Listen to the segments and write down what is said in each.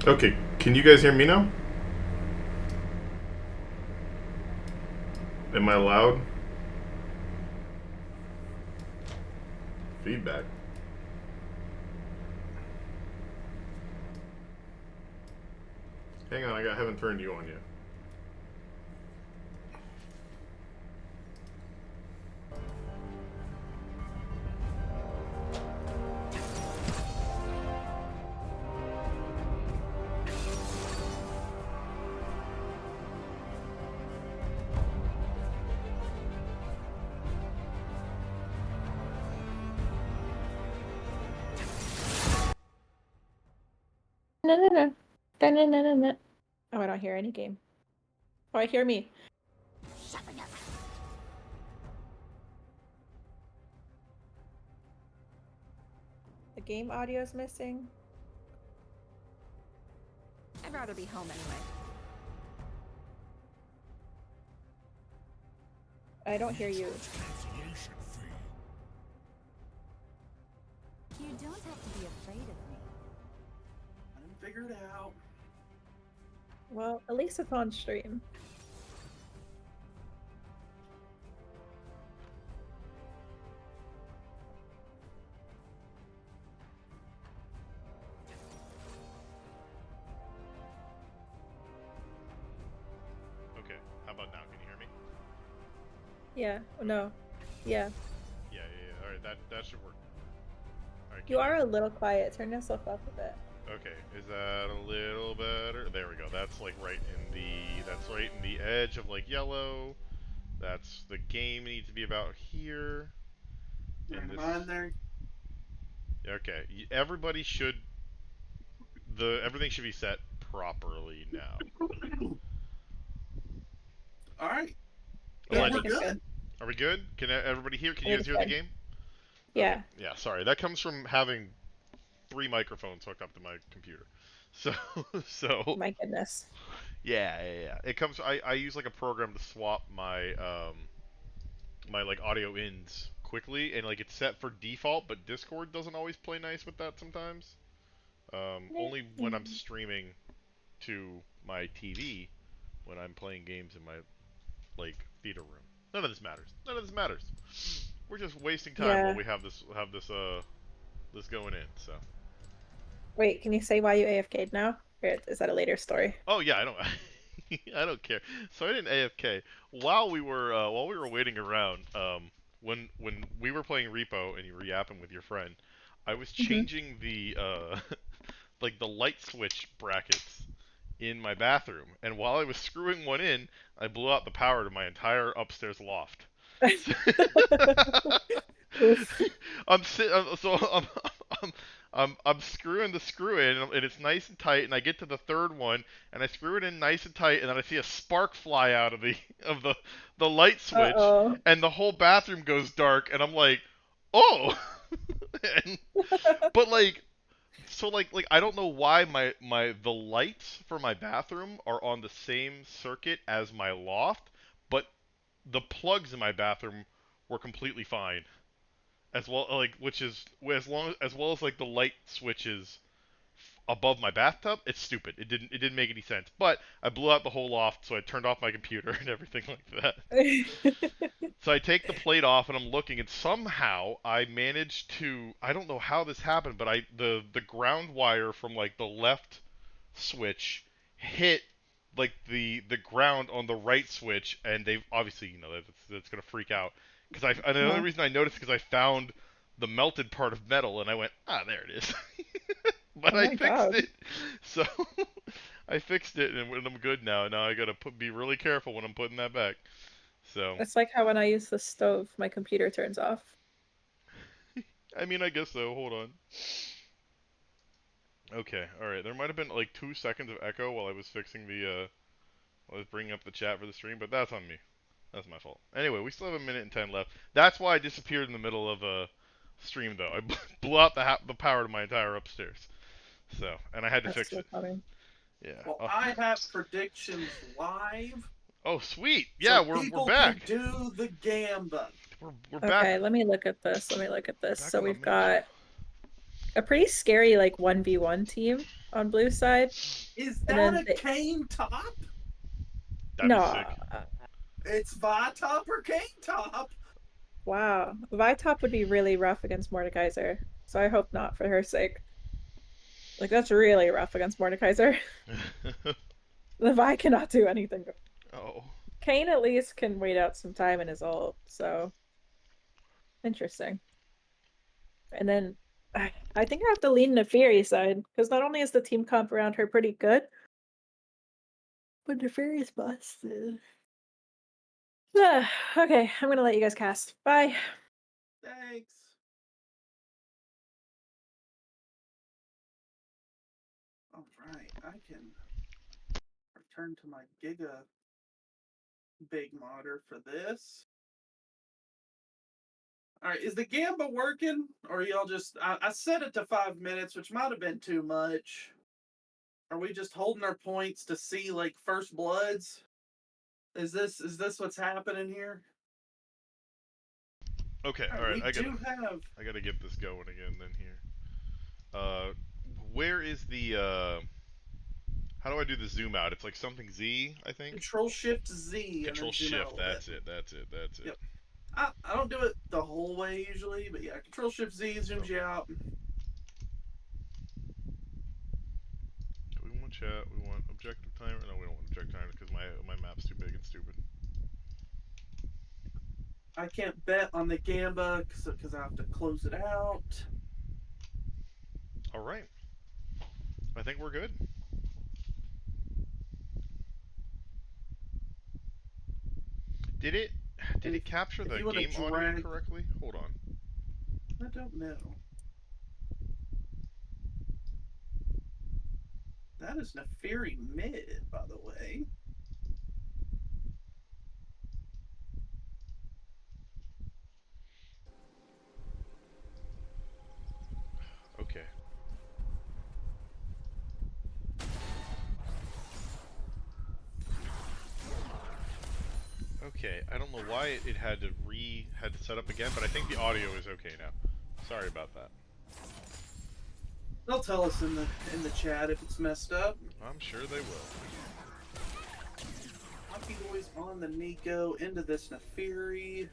Okay, can you guys hear me now? Am I loud? Feedback. Hang on, haven't turned you on yet. No, no, no. No, no, no, no, no. Oh, I don't hear any game. Oh, I hear me. The game audio is missing. I'd rather be home anyway. I don't hear you. You don't have to be afraid of me. I didn't figure it out. Well, at least it's on stream. Okay, how about now? Can you hear me? Yeah. No. Yeah. Yeah. All right, that should work. All right, You are a little quiet. Turn yourself up a bit. Okay, is that a little better? There we go. That's like right in the edge of like yellow. That's the game needs to be about here. Never mind there. Okay, everybody should everything should be set properly now. All right. Yeah, We're good. Are we good? Can everybody hear? Can I you think guys hear it's the good. game? Yeah. Okay. Yeah. Sorry, that comes from having 3 microphones hooked up to my computer. So My goodness. yeah. It comes. I use like a program to swap my my like audio ins quickly, and like it's set for default, but Discord doesn't always play nice with that sometimes. Only when I'm streaming to my TV, when I'm playing games in my like theater room. None of this matters. None of this matters. We're just wasting time while Yeah. we have this going in. So. Wait, can you say why you AFK'd now? Or is that a later story? Oh yeah, I don't. I don't care. So I didn't AFK while we were waiting around. When we were playing Repo and you were yapping with your friend, I was Mm-hmm. changing the like the light switch brackets in my bathroom, and while I was screwing one in, I blew out the power to my entire upstairs loft. Oof. I'm sit. So I'm screwing the screw in, and it's nice and tight. And I get to the third one, and I screw it in nice and tight, and then I see a spark fly out of the light switch, Uh-oh. and the whole bathroom goes dark. And I'm like, oh. and, but like, so like I don't know why the lights for my bathroom are on the same circuit as my loft, but the plugs in my bathroom were completely fine as well, like which is as well as like the light switches above my bathtub. It's stupid. It didn't make any sense. But I blew out the whole loft, so I turned off my computer and everything like that. So I take the plate off and I'm looking, and somehow I managed to, I don't know how this happened, but the ground wire from like the left switch hit like the ground on the right switch, and they've obviously, that's gonna freak out because and the only reason I noticed because I found the melted part of metal and I went, there it is. But Oh I my fixed god. it. So I fixed it, and I'm good now. Now I gotta be really careful when I'm putting that back. So It's like how when I use the stove, my computer turns off. I mean, I guess so. Hold on. Okay, all right. There might have been like 2 seconds of echo while I was fixing while I was bringing up the chat for the stream, but that's on me. That's my fault. Anyway, we still have a minute and 10 left. That's why I disappeared in the middle of a stream, though. I blew out the power to my entire upstairs. So, and I had to That's fix so it. funny. Yeah. Well, I have predictions live. Oh, sweet. So Yeah, we're people back. can do the gambit. We're Okay, back. let me look at this. Let me look at this. Back So on the we've main channel. got a pretty scary like 1v1 team on blue side. Is And that then a Kane top? That'd be no, sick. It's Vi top or Kane top? wow. Vitop would be really rough against Mordekaiser. So I hope not for her sake. Like that's really rough against Mordekaiser. The Vi cannot do anything. Oh. Kane at least can wait out some time in his ult, so interesting. And then I think I have to lean Neferi side, because not only is the team comp around her pretty good, but Neferi's busted. Okay, I'm gonna let you guys cast. Bye. Thanks. All right, I can return to my Giga Big Modder for this. All right, is the Gamba working, or y'all just? I set it to 5 minutes, which might have been too much. Are we just holding our points to see like first bloods? Is this what's happening here? Okay, All right, alright, we do have. I gotta get this going again then here. Where is the, how do I do the zoom out? It's like something Z, I think? Control Shift Z and Control then zoom out a Shift, little that's bit. it, that's it, that's it. Yep. I don't do it the whole way usually, but yeah, Control Shift Z zooms you out. We want chat, we want objective timer. No, we don't want objective timer because my map's too big and stupid. I can't bet on the Gamba because I have to close it out. Alright. I think we're good. Did it capture If the you want to game audio drag, correctly? Hold on. I don't know. That is Neferi mid, by the way. Okay. Okay, I don't know why it had to set up again, but I think the audio is okay now. Sorry about that. They'll tell us in the chat if it's messed up. I'm sure they will. Hockey Boys on the Nico into this Neferi.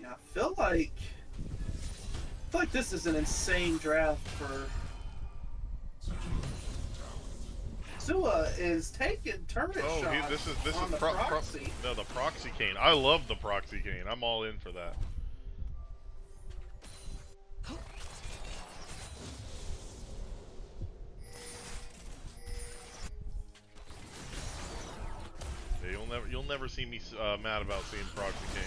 Yeah, I feel like this is an insane draft for. Sua is taking turret shots this is on the proxy. no, the proxy cane. I love the proxy cane. I'm all in for that. Yeah, you'll never see me mad about seeing proxy cane.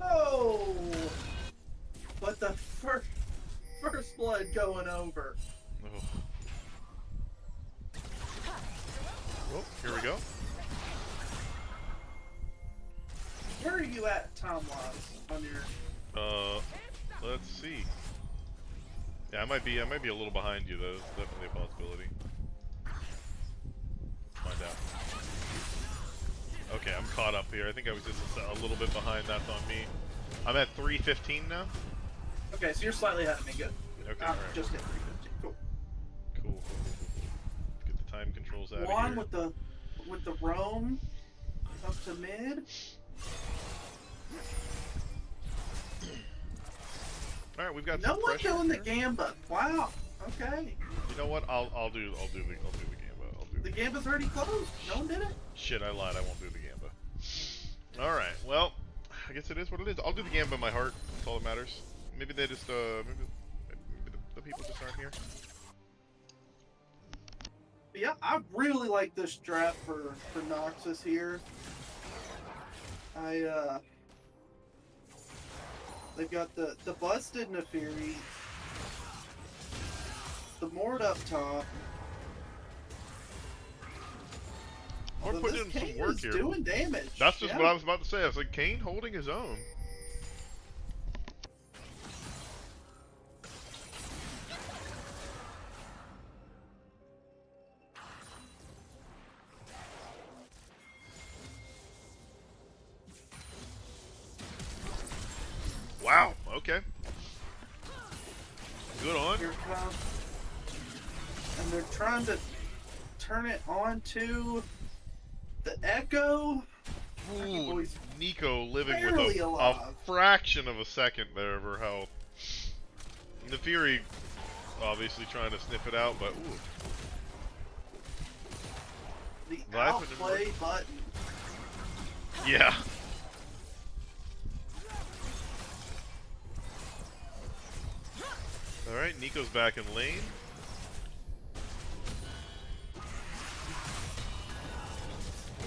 Oh, but the first blood going over. Oh. Oh, here we go. Where are you at, time-wise, on your? Let's see. Yeah, I might be a little behind you though. It's definitely a possibility. Find out. Okay, I'm caught up here. I think I was just a little bit behind. That's on me. I'm at 315 now. Okay, so you're slightly ahead of me. Good. Okay, alright. Just hit 315. Cool. Cool. Get the time controls out Juan of here. with the roam up to mid. All right, we've got No some one pressure doing the here. Gamba. Wow. Okay. You know what? I'll do the Gamba. The Gamba's already closed. No one did it. Shit, I lied. I won't do the Gamba. All right. Well, I guess it is what it is. I'll do the Gamba in my heart. That's all that matters. Maybe they just maybe the people just aren't here. But yeah, I really like this draft for Noxus here. They've got the busted Neferi, the Mord up top. We're Although putting in this some Kane work is here. doing damage. That's just what I was about to say. I was like, Kane holding his own. wow. Okay. Good on. Here comes. And they're trying to turn it on to the Echo. Hockey Ooh, Boy's Nico living barely with a alive. fraction of a second there of her health. And the Fury obviously trying to sniff it out, but ooh. The Life and outplay button. Yeah. Alright, Nico's back in lane.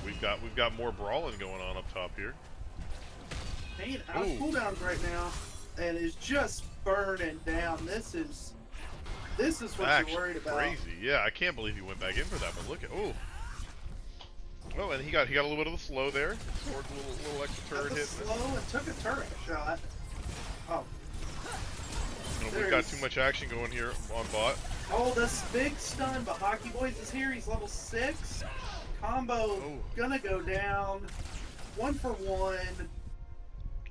We've got more brawling going on up top here. Pain out Ooh. cooldowns right now and is just burning down. This is what Actually, you're worried about. crazy. Yeah, I can't believe he went back in for that, but look at oh, and he got a little bit of the slow there. Scored a little extra Got turret the hit. slow and took a turret shot. Oh. And we've got too much action going here on bot. Oh, this big stun, but Hockey Boys is here. He's level 6. Combo gonna go down. 1 for 1.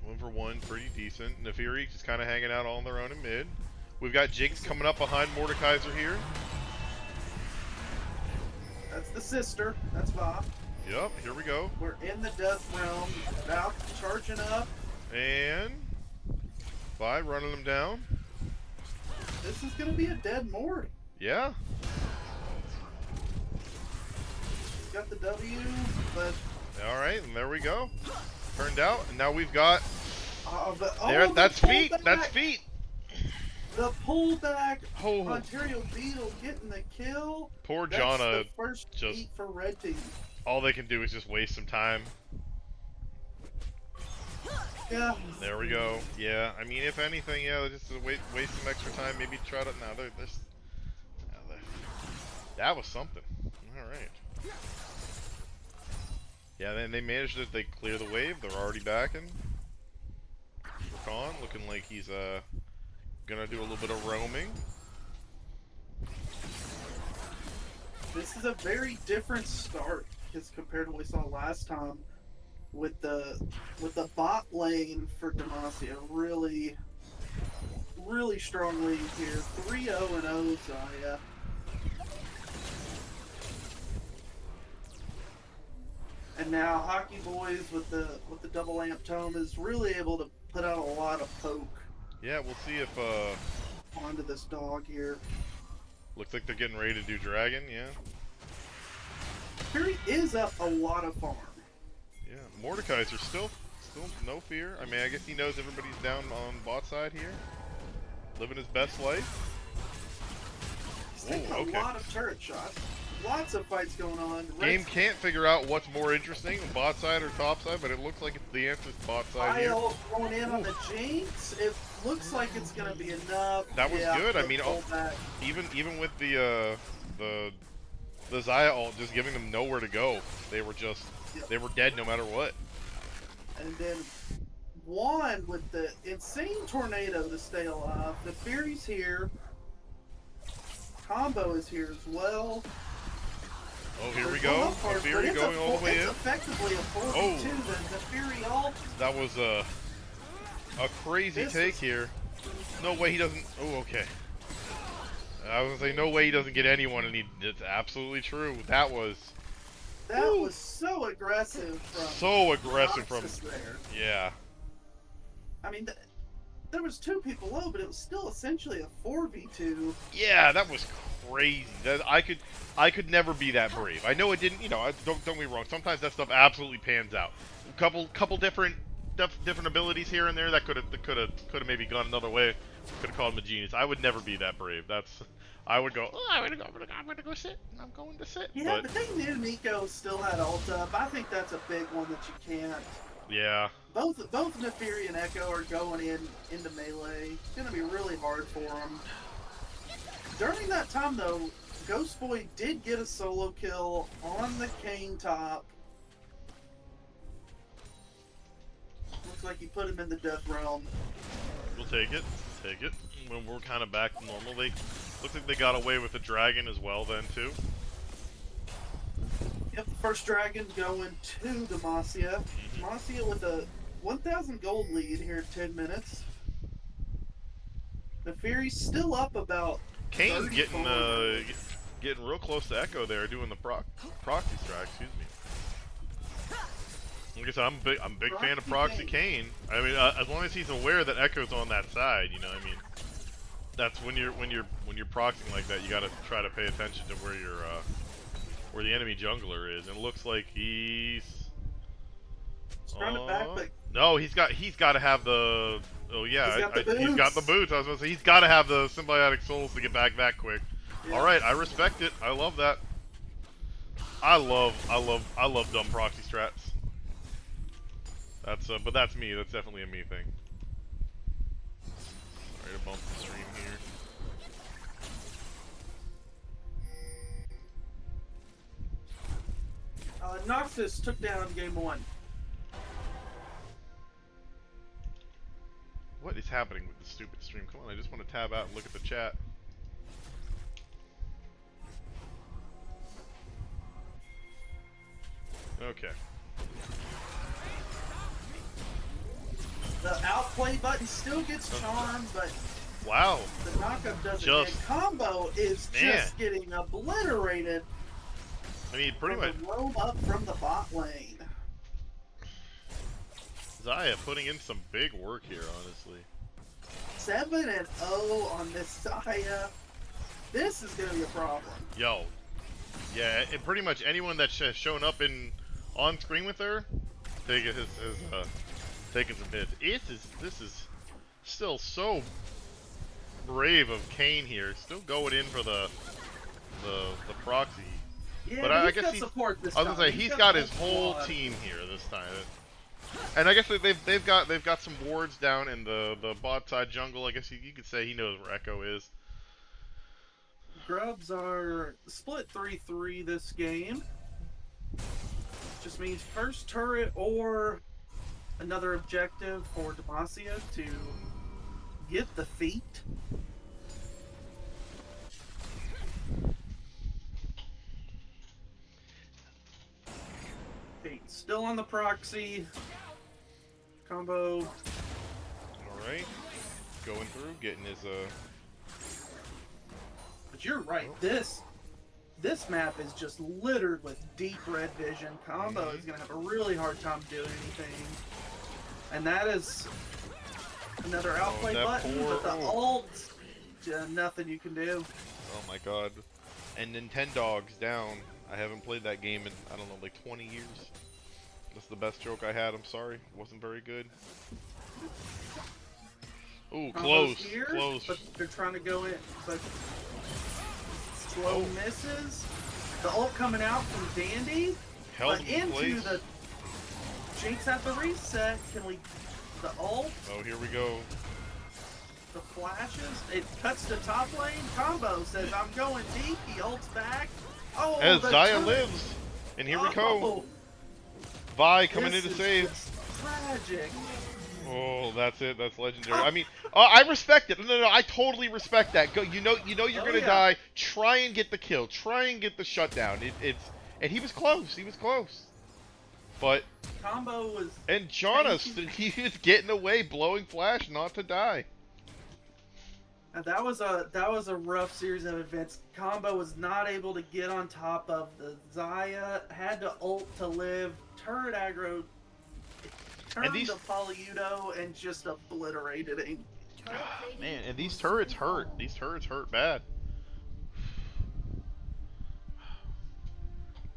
1 for 1, pretty decent. Nefiri just kind of hanging out all on their own in mid. We've got Jinx coming up behind Mordekaiser here. That's the sister. That's Va. Yep, here we go. We're in the death realm. About charging up. And Vi running them down. This is gonna be a dead Mord. Yeah. Got the W, but Alright, and there we go. Turned out, and now we've got there. that's feet. That's feet. The pullback. Oh. Ontario Beetle getting the kill. Poor That's Jonna. the first just beat for red team. all they can do is just waste some time. Yeah. There we go. Yeah, I mean, if anything, yeah, just waste some extra time. Maybe try to. No, that was something. All right. Yeah, then they managed it. They clear the wave. They're already backing. Khan looking like he's gonna do a little bit of roaming. This is a very different start as compared to what we saw last time with the bot lane for Demacia. Really strong lead here. 3-0 and 0 Zaya. And now Hockey Boys with the double amp tome is really able to put out a lot of poke. Yeah, we'll see if onto this dog here. looks like they're getting ready to do dragon. Yeah. Fury is up a lot of farm. Yeah, Mordekaiser still no fear. I mean, I guess he knows everybody's down on bot side here, living his best life. He's taking a lot of turret shots. Lots of fights going on. Game can't figure out what's more interesting, bot side or top side, but it looks like the answer's bot side here. Going in on the Jinx. It looks like it's gonna be enough. That was good. I mean, even with the Zaya ult just giving them nowhere to go, they were just they were dead no matter what. And then Juan with the insane tornado to stay alive. The Fury's here. Combo is here as well. Oh, here we go. The Fury going all the way in. It's effectively a 4v2 then the Fury ult. That was a crazy take here. No way he doesn't. Oh, okay. I was gonna say no way he doesn't get anyone, and it's absolutely true. That was so aggressive from Noxus there. Yeah. I mean, there was 2 people low, but it was still essentially a 4v2. Yeah, that was crazy. That I could never be that brave. I know it didn't. You know, don't get me wrong. Sometimes that stuff absolutely pans out. Couple different abilities here and there that could have maybe gone another way. Could have called him a genius. I would never be that brave. I would go. Oh, I'm gonna go sit. I'm going to sit. Yeah, but they knew Nico still had ult up. I think that's a big one that you can't. Yeah. Both Nefiri and Echo are going into melee. It's gonna be really hard for them. During that time though, Ghost Boy did get a solo kill on the Kane top. Looks like he put him in the death realm. We'll take it. Take it. When we're kind of back to normal, they looks like they got away with the dragon as well then too. Yep, the first dragon going to Demacia. Demacia with a 1,000 gold lead here in 10 minutes. The Fury's still up about Kane's 34 getting real close to Echo there, doing the proxy strike. Excuse me. Like I said, I'm a big fan of Proxy Kane. I mean, as long as he's aware that Echo's on that side, you know. I mean, that's when you're proxying like that, you gotta try to pay attention to where the enemy jungler is. And it looks like he's trying to back, but no, he's got to have the. Oh yeah, he's got the boots. I was gonna say he's got to have the symbiotic souls to get back that quick. yeah. All right, I respect it. I love that. I love dumb proxy strats. That's but that's me. That's definitely a me thing. Sorry to bump the stream here. Noxus took down game 1. What is happening with this stupid stream? Come on, I just want to tab out and look at the chat. Okay. The outplay button still gets charmed, but Wow. the knockup doesn't Just- get. Combo is Man. just getting obliterated. I mean, pretty much from the roam up from the bot lane. Zaya putting in some big work here, honestly. 7-0 on this Zaya. This is gonna be a problem. Yo. Yeah, and pretty much anyone that's shown up on screen with her, taking taking some hits. This is still so brave of Kane here, still going in for the proxy. Yeah, But I he's guess got he's- support this I was time. gonna say he's got his the whole squad. team here this time, and I guess they've got some wards down in the bot side jungle. I guess you could say he knows where Echo is. Grubs are split 3-3 this game. Just means first turret or another objective for Demacia to get the feat. Okay, still on the proxy. Combo. Alright. Going through, getting his But you're right, this map is just littered with deep red vision. Combo is going to have a really hard time doing anything. And that is another outplay that button, poor- but the ult, nothing you can do. oh my god. And Nintendogs down. I haven't played that game in, I don't know, like 20 years. That's the best joke I had, I'm sorry. It wasn't very good. Ooh, Combo's close, here, close. but they're trying to go in. But slow misses. The ult coming out from Dandy, Held but him in into place. the Jinx at the reset. Can we? The ult, Oh, here we go. the flashes. It cuts to top lane. Combo says, "I'm going deep." He ults back. Oh, As the Zaya turret- lives. And here we go. Oh, Vi coming this in to is save. just tragic. Oh, that's it. That's legendary. I mean, I respect it. No, I totally respect that. Go. You know you're Oh, gonna yeah. die. Try and get the kill. Try and get the shutdown. And he was close. He was close. But Combo was. and Jonas, he was getting away, blowing flash, not to die. That was a rough series of events. Combo was not able to get on top of the Zaya. Had to ult to live. Turret aggro. Turned these- to Polyudo and just obliterated him. Man, and these turrets hurt. These turrets hurt bad.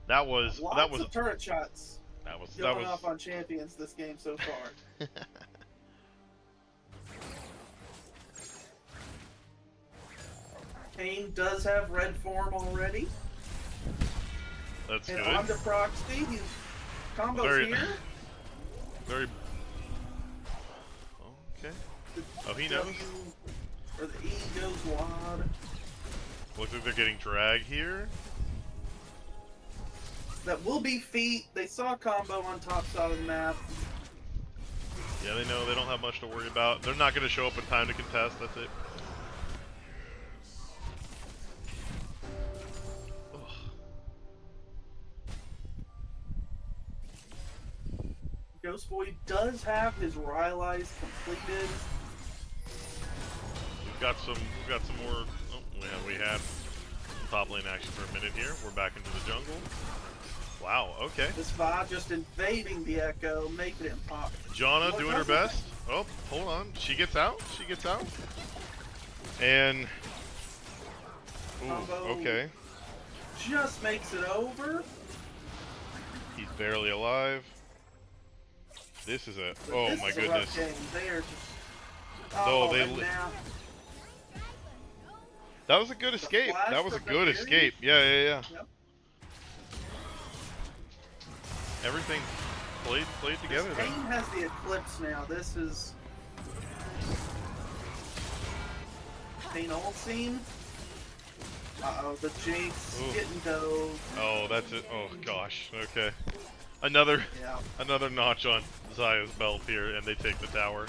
Lots of turret shots that was going off on champions this game so far. Kane does have red form already. That's And good. on to Proxy. Combo's Very- here. Very. Okay. The Oh, he knows. W or the E goes wide. Looks like they're getting dragged here. That will be feet. They saw Combo on top side of the map. Yeah, they know they don't have much to worry about. They're not going to show up in time to contest. That's it. Ugh. Ghost Boy does have his Rylai's completed. We've got some more. Oh, yeah, we had some top lane action for a minute here. We're back into the jungle. Wow. Okay. This Vi just invading the Echo, making it pop. Janna What doing her does it- best. Oh, hold on. She gets out. She gets out. And ooh, Combo. okay. Just makes it over. He's barely alive. This is a But oh this my is a goodness. rough game. They are just. No, Oh, they and li- now That was a good escape. flash That was a from the good Fury? escape. Yeah. Yep. Everything played together This there. Kane has the Eclipse now. This is. Kane ult scene. Uh-oh, the Jinx Ooh. getting dove. Oh, that's it. Oh gosh. Okay. Another Yeah. notch on Zaya's belt here, and they take the tower.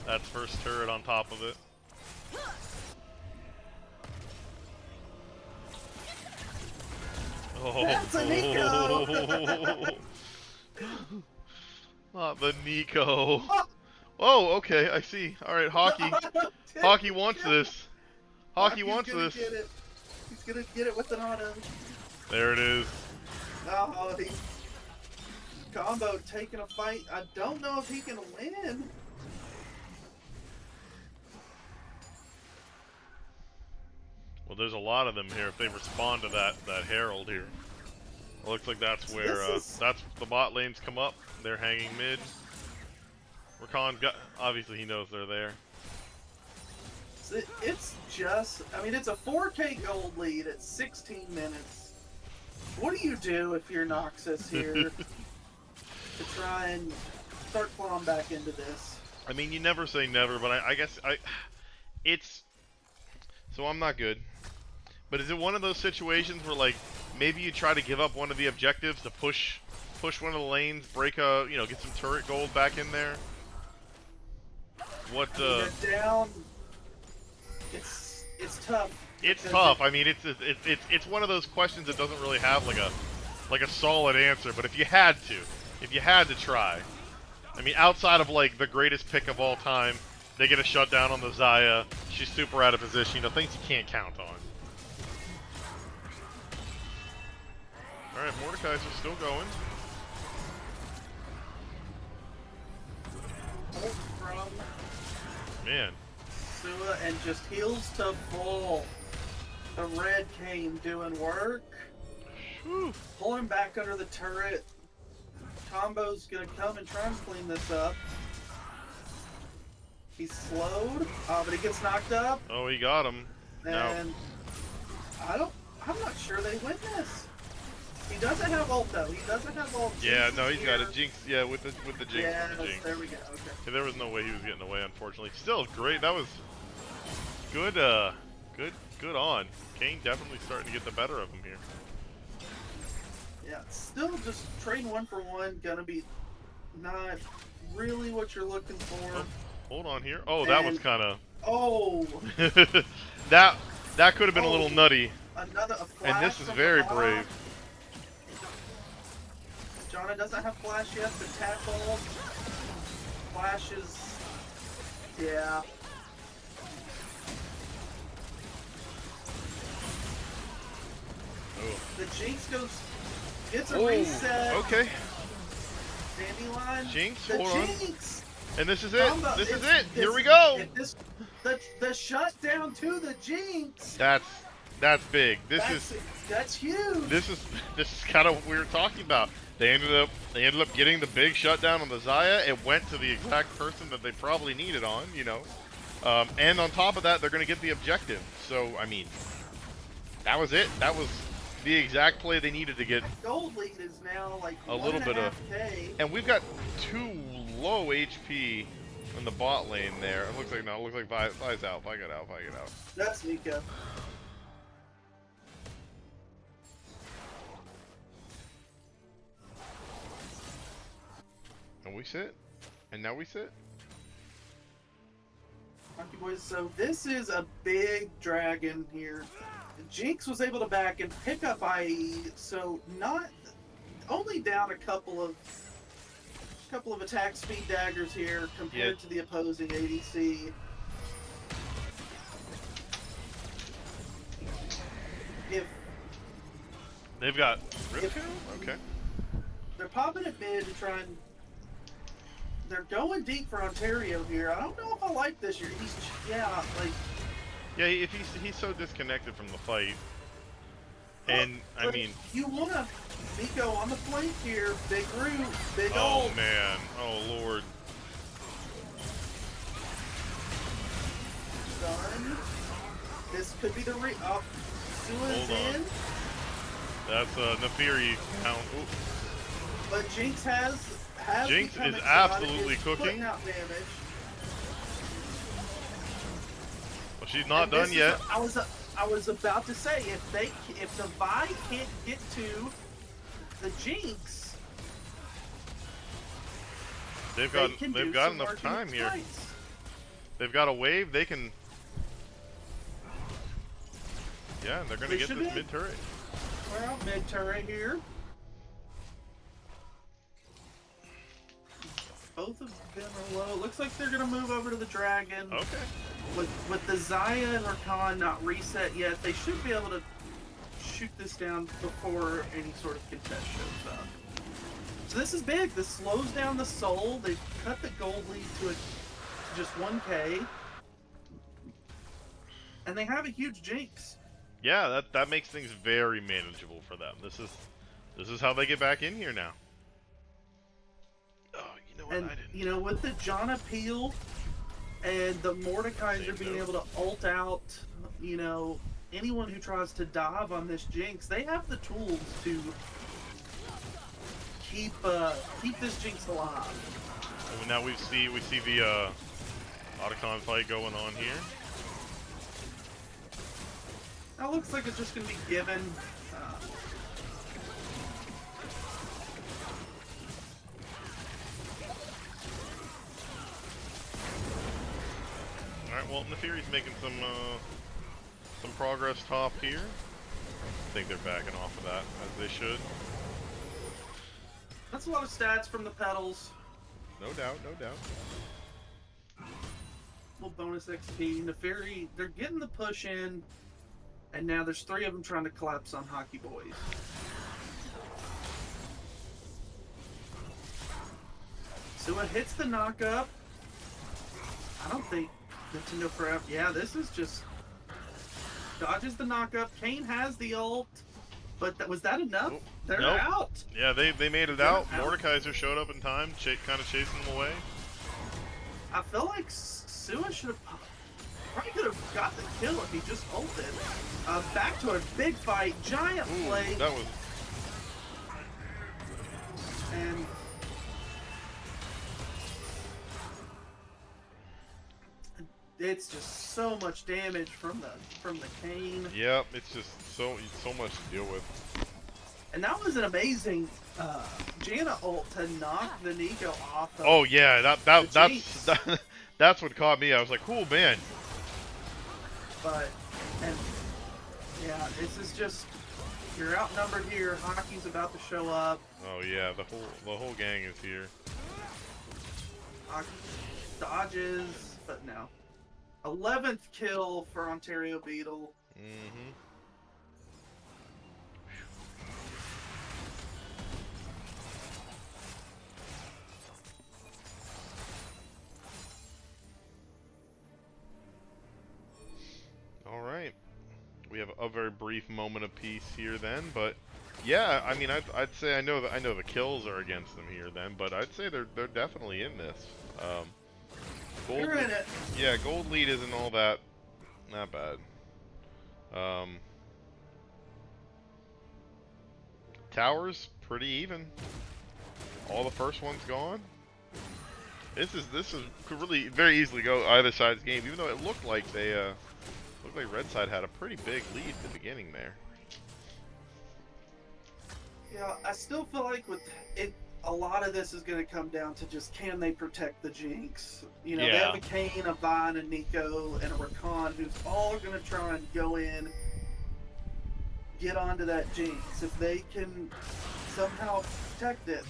That's first turret on top of it. Oh, That's a Nico! Not the Nico. Oh, okay, I see. Alright, Hockey. Hockey wants this. Hockey wants gonna this. Get it. He's gonna get it with an auto. There it is. Oh, he's combo taking a fight. I don't know if he can win. Well, there's a lot of them here. If they respond to that Herald here, it looks like that's where that's the bot lanes come up. They're hanging mid. Rakan's got obviously he knows they're there. It's just, I mean, it's a 4K gold lead at 16 minutes. What do you do if you're Noxus here to try and start clawing back into this? I mean, you never say never, but I guess it's so I'm not good. But is it one of those situations where like maybe you try to give up one of the objectives to push one of the lanes, break a get some turret gold back in there? What? I mean, they're down. It's tough. It's because tough. I mean, it's one of those questions that doesn't really have like a solid answer. But if you had to try, I mean, outside of like the greatest pick of all time, they get a shutdown on the Xayah. She's super out of position. Things you can't count on. All right, Mordekaiser still going. ult from Man, Sua and just heals to full. The red Kane doing work. whew. Pull him back under the turret. Combo's gonna come and try and clean this up. He's slowed, but he gets knocked up. Oh, he got him. Now, And I'm not sure they win this. He doesn't have ult though. He doesn't have ult. yeah, Jinx no, is he's got a here. Jinx. Yeah, with the Jinx. Yeah, with the Jinx. there we go. Okay. Yeah, there was no way he was getting away, unfortunately. Still great. That was good. Good on. Kane definitely starting to get the better of him here. Yeah, still just trade 1-for-1. Gonna be not really what you're looking for. Oh, hold on here. Oh, that was And- kind of Oh, that could have been a little nutty. a flash. And this is from very the bot. brave. Janna doesn't have flash yet, but tackle. Flash is. Yeah. Oh. The Jinx gets a Oh, reset. okay. Dandelion. Jinx, The hold on. Jinx. And this is it. Combo. This is It's- it. Here this- we go. The shutdown to the Jinx. That's big. That's huge. This is kind of what we were talking about. They ended up getting the big shutdown on the Xayah. It went to the exact person that they probably needed on, and on top of that, they're going to get the objective. So I mean, that was it. That was the exact play they needed to get. Gold lead is now like A little bit of- 1.5K. And we've got 2 low HP in the bot lane there. It looks like Vi's out. Vi get out. That's Nico. And we sit. And now we sit. Monkey Boys, so this is a big dragon here. Jinx was able to back and pick up IE, so not only down a couple of attack speed daggers here compared Yeah. to the opposing ADC. They've got Rift Hero? Okay. They're popping it mid to try and. They're going deep for Ontario here. I don't know if I like this year. Like. Yeah, if he's so disconnected from the fight. And, I But mean... you want to Nico on the flank here. Big root, big Oh, ult. man. Oh, Lord. Done. This could be the oh, Sua's Hold on. in. That's Nefiri count. Ooh. But Jinx has Jinx become is exotic, absolutely is cooking. putting out damage. Well, she's not And done this is yet. what I was about to say, if the Vi can't get to the Jinx, They've they got can do got some enough Arcane time here. Smites. They've got a wave. They can. Yeah, they're gonna They get should this be. mid turret. Well, mid turret here. Both of them are low. Looks like they're gonna move over to the dragon. Okay. With the Zaya and Rakan not reset yet, they should be able to shoot this down before any sort of contest shows up. So this is big. This slows down the soul. They've cut the gold lead to just 1k. And they have a huge Jinx. Yeah, that makes things very manageable for them. This is how they get back in here now. Oh, you know what? And, you know, with the Janna Peel and the Mordekaiser being able to ult out, you know, anyone who tries to dive on this Jinx, they have the tools to keep this Jinx alive. And now we see the Otacon fight going on here. That looks like it's just going to be given. Alright, well, Nefiri's making some progress top here. I think they're backing off of that, as they should. That's a lot of stats from the pedals. No doubt, no doubt. Little bonus XP. Nefiri, they're getting the push in. And now there's 3 of them trying to collapse on Hockey Boys. Sua hits the knock-up. I don't think Nintendo Forever... Yeah, this is just... Dodges the knock-up. Kane has the ult. But was that enough? Nope. They're Nope. out. Yeah, they made it They're out. out. Mordekaiser showed up in time, kind of chasing them away. I feel like Sua should have... Probably could have got the kill if he just ulted. Back to a big fight. Giant Ooh, play. that was... And it's just so much damage from the Kane. Yep, it's just so much to deal with. And that was an amazing Janna ult to knock the Nico off of Oh yeah, Jinx. that's what caught me. I was like, cool, man. But and yeah, this is just you're outnumbered here. Hockey's about to show up. Oh yeah, the whole gang is here. Hockey dodges, but no. 11th kill for Ontario Beetle. Mm-hmm. All right. We have a very brief moment of peace here then, but yeah, I mean, I'd say I know the kills are against them here then, but I'd say they're definitely in this. Gold, You're in it. yeah, gold lead isn't all that bad. Towers pretty even. All the first one's gone. This could really very easily go either side's game, even though it looked like Red Side had a pretty big lead at the beginning there. Yeah, I still feel like with it, a lot of this is going to come down to just can they protect the Jinx? You know, they Yeah. have a Kane, a Vine, a Nico, and a Rakan who's all going to try and go in, get onto that Jinx. If they can somehow protect it.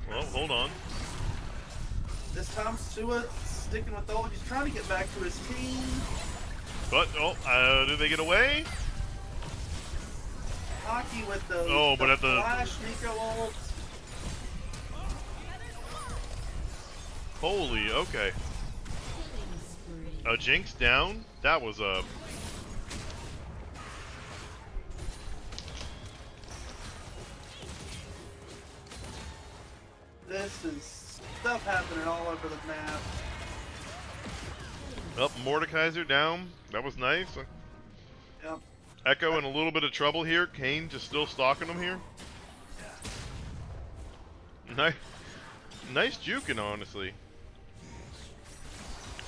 Well, hold on. This time, Sua sticking with ult. He's trying to get back to his team. But, oh, do they get away? Hockey with those. Oh, but at the flash Nico ults. holy, okay. A Jinx down? That was a. This is stuff happening all over the map. Up, Mordekaiser down. That was nice. Yep. Echo in a little bit of trouble here. Kane just still stalking him here. Nice juking, honestly.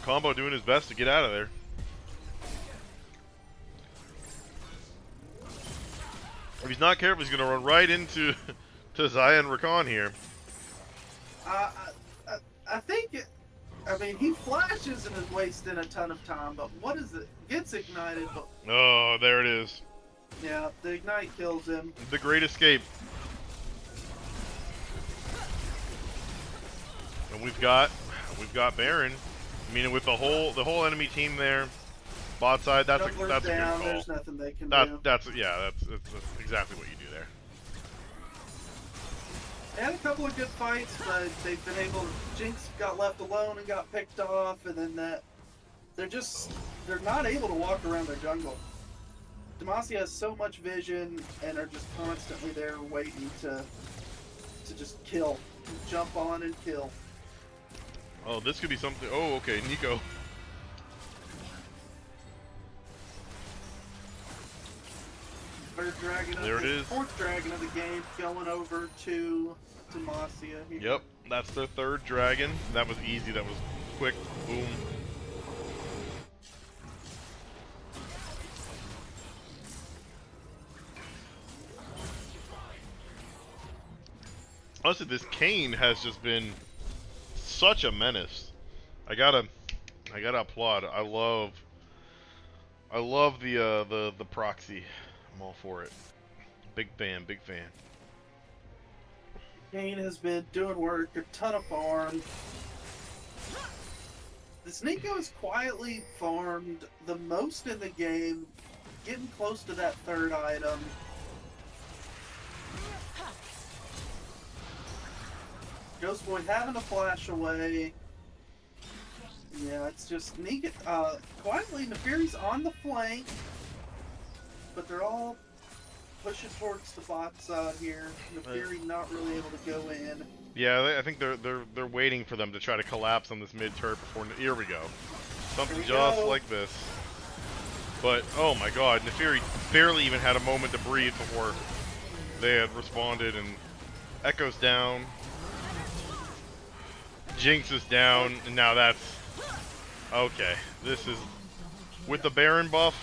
Combo doing his best to get out of there. If he's not careful, he's going to run right into to Xayah and Rakan here. I think it, I mean, he flashes and is wasting a ton of time, but what is it? Gets ignited, but Oh, there it is. yeah, the ignite kills him. The great escape. And we've got Baron. I mean, with the whole enemy team there, bot side. That's Jungler's a good down, call. there's nothing they can That's do. that's exactly what you do there. They had a couple of good fights, but they've been able. Jinx got left alone and got picked off, and then they're not able to walk around their jungle. Demacia has so much vision and are just constantly there waiting to just kill, jump on and kill. Oh, this could be something. Oh, okay, Nico. Third dragon of There it is. Fourth dragon of the game going over to Demacia here. Yep, that's their third dragon. That was easy. That was quick. Boom. Honestly, this Kane has just been such a menace. I gotta applaud. I love the proxy. I'm all for it. Big fan, big fan. Kane has been doing work, a ton of farm. This Nico has quietly farmed the most in the game, getting close to that third item. Ghost Boy having to flash away. Yeah, it's just Nico. Quietly, Neferi's on the flank, but they're all pushing towards the bot side here. Neferi not really able to go in. Yeah, I think they're waiting for them to try to collapse on this mid turret before. Here we go. Something Here we just go. like this. But oh my God, Neferi barely even had a moment to breathe before they had responded, and Echo's down. Jinx is down, and now that's okay. This is with the Baron buff.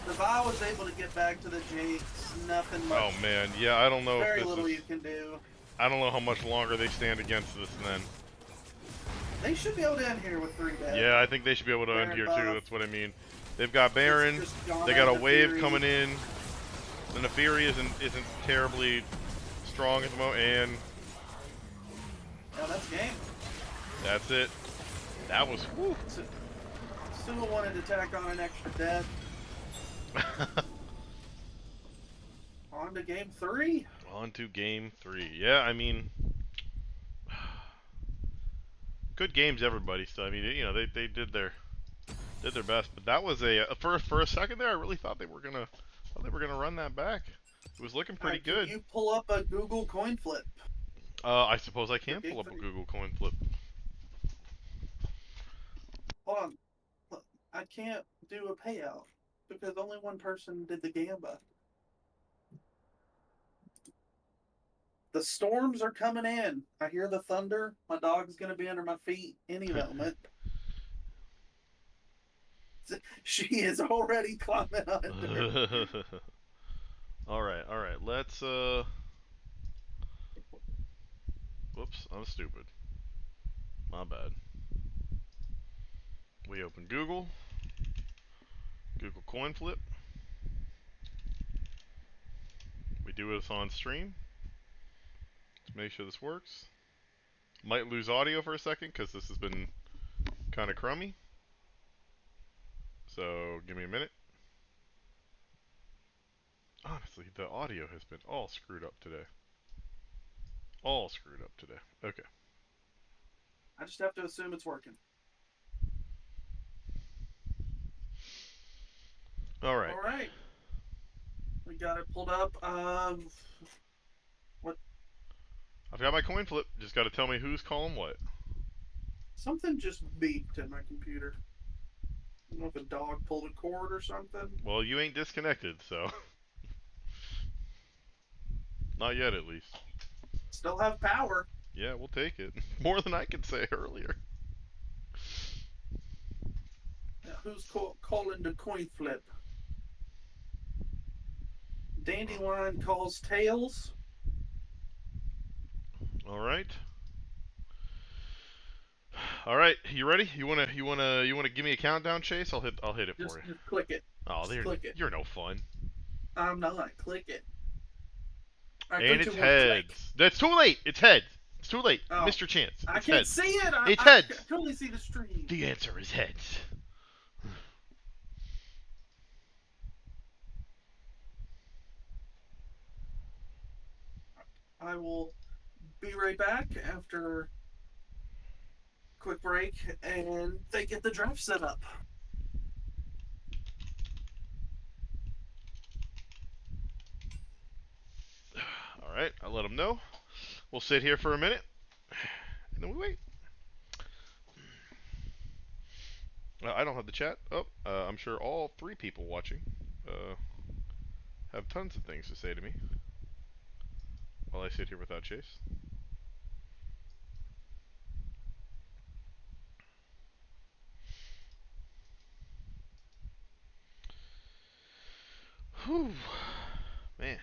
The Vi was able to get back to the Jinx. Nothing much. Oh man, yeah, I don't know if Very this little is. you can do. I don't know how much longer they stand against this then. They should be able to end here with 3 dead. Yeah, I think they should be able to end Baron here buff. too. That's what I mean. They've got Baron. It's just gone They got a out of wave Neferi. coming in. The Neferi isn't terribly strong at the moment, and Yeah, that's game. that's it. That was whew. Sua wanted to tack on an extra death. On to game 3. On to game 3. Yeah, I mean, good games, everybody. So I mean, you know, they did their best, but that was for a second there, I really thought they were gonna run that back. It was looking pretty Can good. you pull up a Google coin flip? I suppose I can Okay, pull up a three. Google coin flip. Hold on. Look, I can't do a payout because only one person did the gamba. The storms are coming in. I hear the thunder. My dog's gonna be under my feet any moment. She is already climbing under. All right. Let's whoops, I'm stupid. My bad. We open Google coin flip. We do this on stream. Let's make sure this works. Might lose audio for a second because this has been kind of crummy. So give me a minute. Honestly, the audio has been all screwed up today. All screwed up today. Okay. I just have to assume it's working. All right. All right. We got it pulled up. What? I've got my coin flip. Just got to tell me who's calling what. Something just beeped in my computer. I don't know if a dog pulled a cord or something. Well, you ain't disconnected, so. Not yet, at least. Still have power. Yeah, we'll take it. More than I could say earlier. Now, who's calling the coin flip? Dandelion calls tails. All right. All right, you ready? You wanna give me a countdown, Chase? I'll hit it for you. Just click it. Oh, Just click it. you're no fun. I'm not. Click it. All right, And 3, it's 2, 1, click. heads. That's too late. It's heads. It's too late. Oh. Missed your chance. I It's can't heads. see it. It's I heads. can only see the stream. The answer is heads. I will be right back after a quick break and they get the draft set up. All right, I'll let them know. We'll sit here for a minute, and then we wait. I don't have the chat up. I'm sure all 3 people watching have tons of things to say to me while I sit here without Chase. Whew. Man.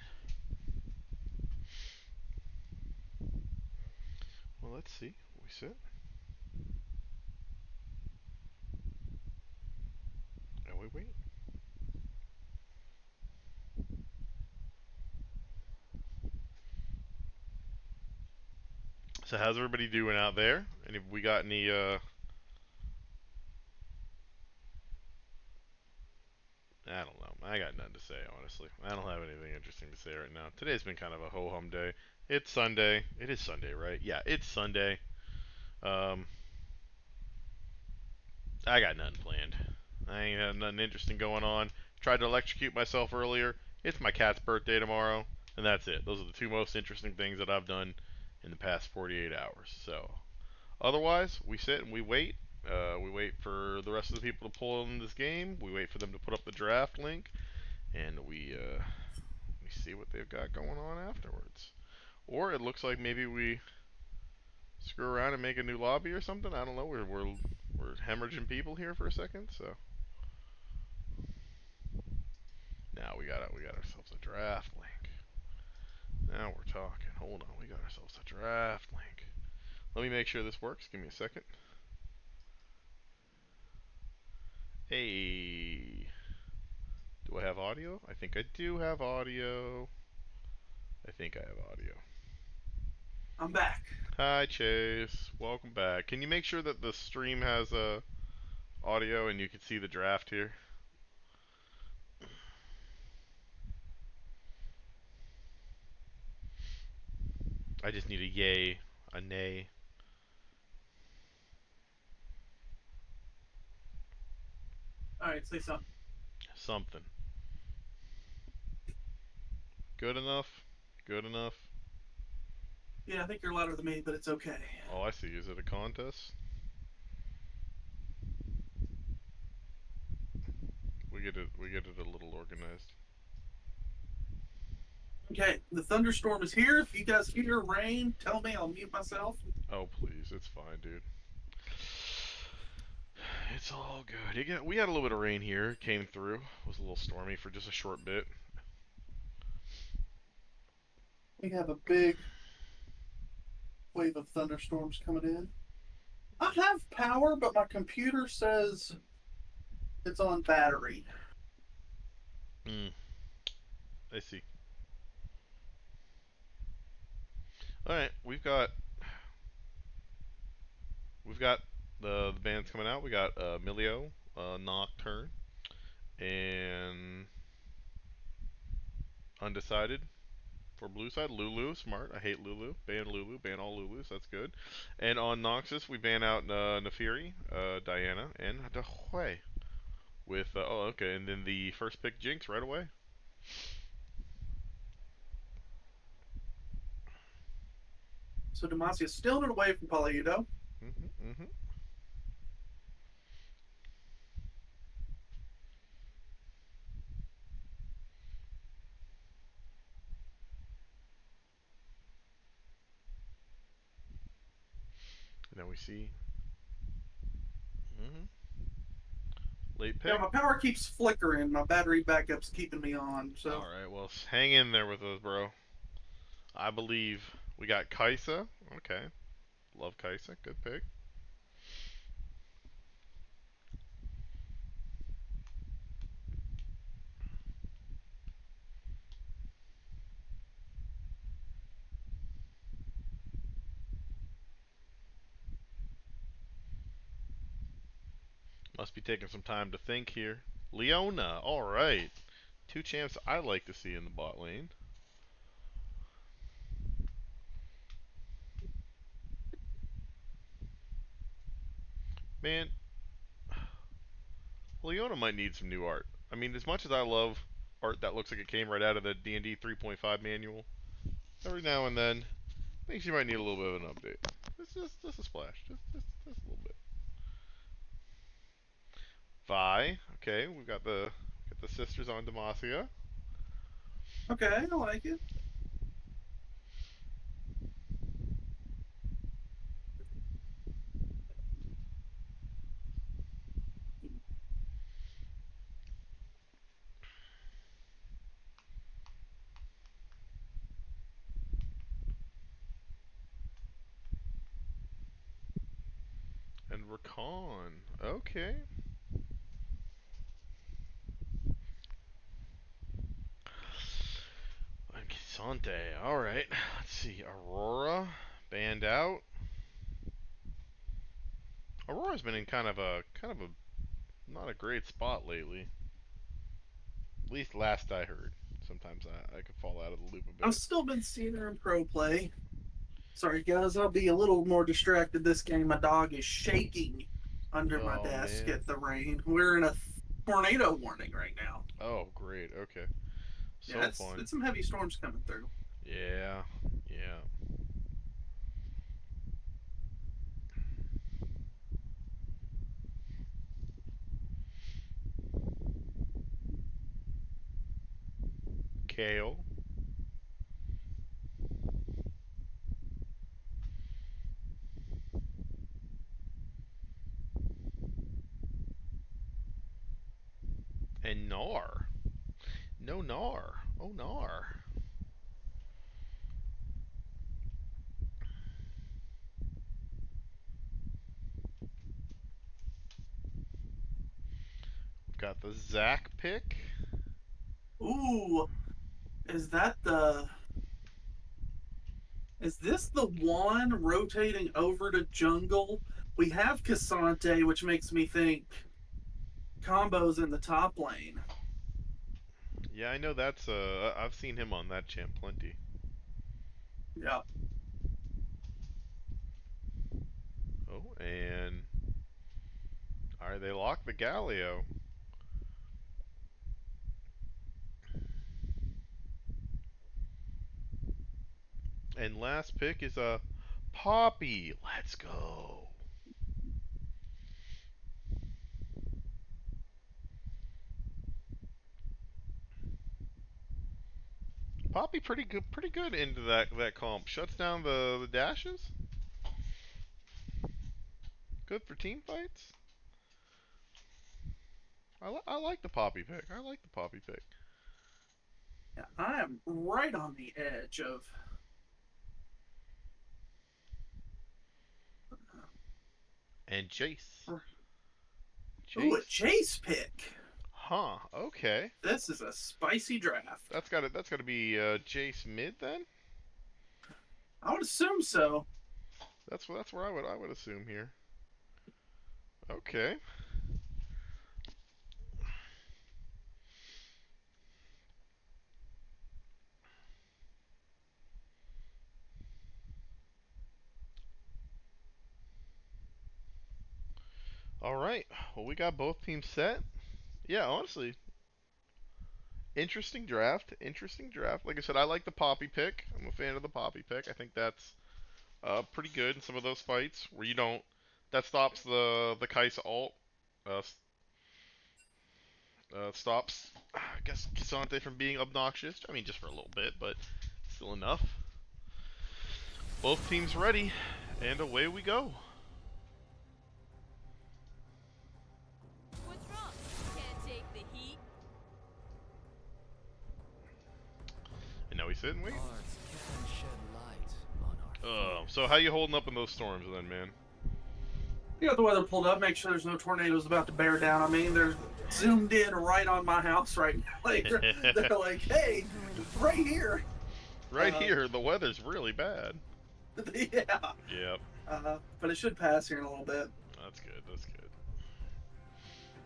Well, let's see. We sit. And we wait. So how's everybody doing out there? And have we got any I don't know. I got nothing to say, honestly. I don't have anything interesting to say right now. Today's been kind of a ho-hum day. It's Sunday. It is Sunday, right? Yeah, it's Sunday. Um, I got nothing planned. I ain't had nothing interesting going on. Tried to electrocute myself earlier. It's my cat's birthday tomorrow, and that's it. Those are the 2 most interesting things that I've done in the past 48 hours. So, otherwise, we sit and we wait. We wait for the rest of the people to pull in this game. We wait for them to put up the draft link, and we see what they've got going on afterwards. Or it looks like maybe we screw around and make a new lobby or something. I don't know. We're hemorrhaging people here for a second, so now we got ourselves a draft link. Now we're talking. Hold on, we got ourselves a draft link. Let me make sure this works. Give me a second. Hey, do I have audio? I think I do have audio. I think I have audio. I'm back. Hi Chase, welcome back. Can you make sure that the stream has audio and you can see the draft here? I just need a yay, a nay, All right, say something. something. Good enough? Good enough? Yeah, I think you're louder than me, but it's okay. Oh, I see. Is it a contest? We get it a little organized. Okay, the thunderstorm is here. If you guys hear rain, tell me. I'll mute myself. Oh, please. It's fine, dude. It's all good. We had a little bit of rain here. It came through. It was a little stormy for just a short bit. We have a big wave of thunderstorms coming in. I have power, but my computer says it's on battery. I see. Alright, we've got the bands coming out. We got Milio, Nocturne, and Undecided for blue side. Lulu, smart. I hate Lulu. Ban Lulu. Ban all Lulus. That's good. And on Noxus, we ban out Nefiri, Diana, and Dahui. With oh okay, and then the first pick Jinx right away. So Demacia stealing it away from Polito. Mhm. And then we see. Mhm. Late Yeah, pick. my power keeps flickering. My battery backup's keeping me on. So Alright, well, hang in there with us, bro. I believe we got Kaisa. Okay. Love Kaisa. Good pick. Must be taking some time to think here. Leona. Alright. Two champs I like to see in the bot lane. Man, Leona might need some new art. I mean, as much as I love art that looks like it came right out of the D&D 3.5 manual, every now and then, I think she might need a little bit of an update. Just a splash. Just a little bit. Vi. Okay, got the sisters on Demacia. okay, I like it. And Rakan. Okay. And Kisante. Alright. Let's see. Aurora. Banned out. Aurora's been in kind of a not a great spot lately. At least last I heard. Sometimes I could fall out of the loop a I've bit. still been seeing her in pro play. Sorry, guys, I'll be a little more distracted this game. My dog is shaking under my Oh desk man. at the rain. We're in a tornado warning right now. Oh great. Okay. Yeah, So it's fun. some heavy storms coming through. Yeah. Yeah. Kale. And Nar. No Nar. Oh Nar. We've got the Zac pick. Ooh, is that the? Is this the one rotating over to jungle? We have Cassante, which makes me think combos in the top lane. Yeah, I know that's I've seen him on that champ plenty. Yeah. Oh, and alright, they lock the Galio. And last pick is a Poppy. Let's go. Poppy pretty good into that comp. Shuts down the dashes. Good for team fights. I like the Poppy pick. I like the Poppy pick. Yeah, I am right on the edge of. And Jace. Ooh, a Jace. chase pick. Huh. Okay. This is a spicy draft. That's gotta be Jace mid then. I would assume so. That's where I would assume here. Okay. All right. Well, we got both teams set. Yeah, honestly, interesting draft. Interesting draft. Like I said, I like the Poppy pick. I'm a fan of the Poppy pick. I think that's pretty good in some of those fights where you don't. That stops the Kai'Sa ult. Uh, stops, I guess, Kisante from being obnoxious. I mean, just for a little bit, but still enough. Both teams ready, and away we go. What's wrong? Can't take the heat. And now we sit and wait. Arts can shed light on our fears. So how you holding up in those storms then, man? You got the weather pulled up. Make sure there's no tornadoes about to bear down. I mean, they're zoomed in right on my house right now. Like they're like, hey, right here. Right here, the weather's really bad. Yeah. Yep. But it should pass here in a little bit. That's good. That's good.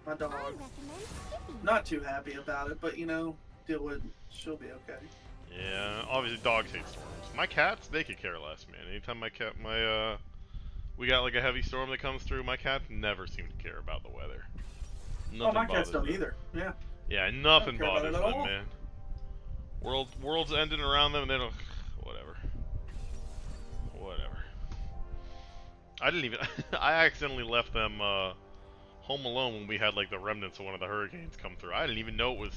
My I dog, recommend skipping. not too happy about it, but you know, deal with it. She'll be okay. Yeah, obviously dogs hate storms. My cats, they could care less, man. Anytime we got like a heavy storm that comes through, my cats never seem to care about the weather. Nothing Oh, my cats bothers don't them. either. Yeah. Yeah, nothing care about bothers it at them, all. man. World's ending around them, and they don't. Whatever. Whatever. I didn't even. I accidentally left them home alone when we had like the remnants of one of the hurricanes come through. I didn't even know it was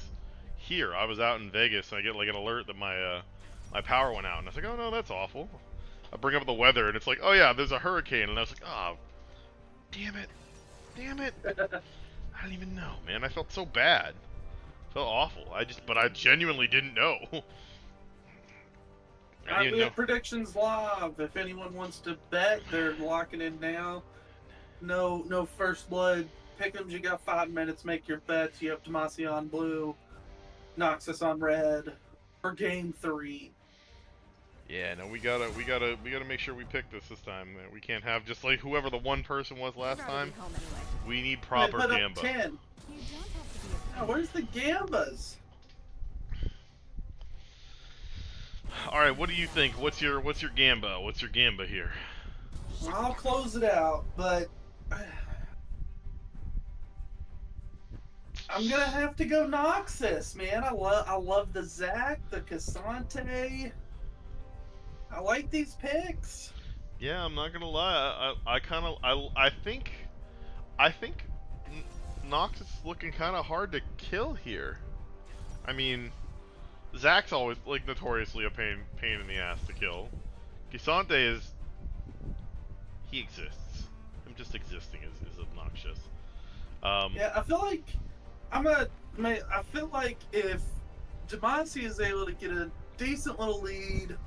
here. I was out in Vegas, and I get like an alert that my power went out, and I was like, oh no, that's awful. I bring up the weather, and it's like, oh yeah, there's a hurricane, and I was like, oh, damn it, damn it. I didn't even know, man. I felt so bad. Felt awful. But I genuinely didn't know. I didn't We even know. have predictions live. If anyone wants to bet, they're locking in now. No first blood pick'ems. You got 5 minutes. Make your bets. You have Demacia on blue, Noxus on red for game 3. Yeah, no, we gotta make sure we pick this time. We can't have just like whoever the one person was last I'd rather time. be home anyway. We need They proper put up gamba. 10. You don't have to be Now, afraid. where's the gambas? All right, what do you think? What's your gamba? What's your gamba here? I'll close it out, but I'm gonna have to go Noxus, man. I love the Zac, the Cassante. I like these picks. Yeah, I'm not gonna lie. I think Noxus is looking kind of hard to kill here. I mean, Zac's always like notoriously a pain in the ass to kill. Gisante is he exists. Him just existing is obnoxious. Yeah, I feel like I feel like if Demacia is able to get a decent little lead,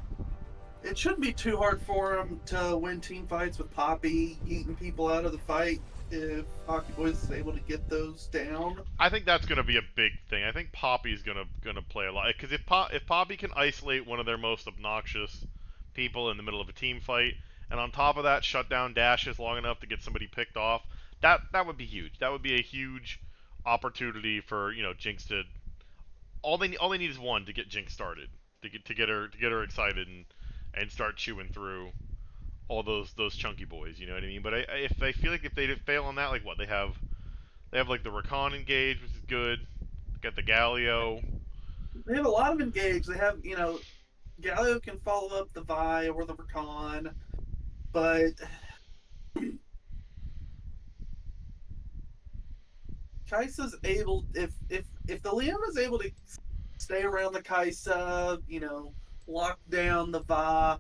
it shouldn't be too hard for him to win team fights with Poppy eating people out of the fight. If Hockey Boys is able to get those down, I think that's gonna be a big thing. I think Poppy's gonna play a lot because if Poppy can isolate one of their most obnoxious people in the middle of a team fight, and on top of that shut down dashes long enough to get somebody picked off, that would be huge. That would be a huge opportunity for Jinx to. All they need is one to get Jinx started, to get her excited and start chewing through all those chunky boys. You know what I mean? But if I feel like if they fail on that, like what they have like the Recon engage, which is good. Got the Galio. they have a lot of engage. They have, Galio can follow up the Vi or the Recon, but Kai'Sa's able if the Liam is able to stay around the Kai'Sa, lock down the Vi,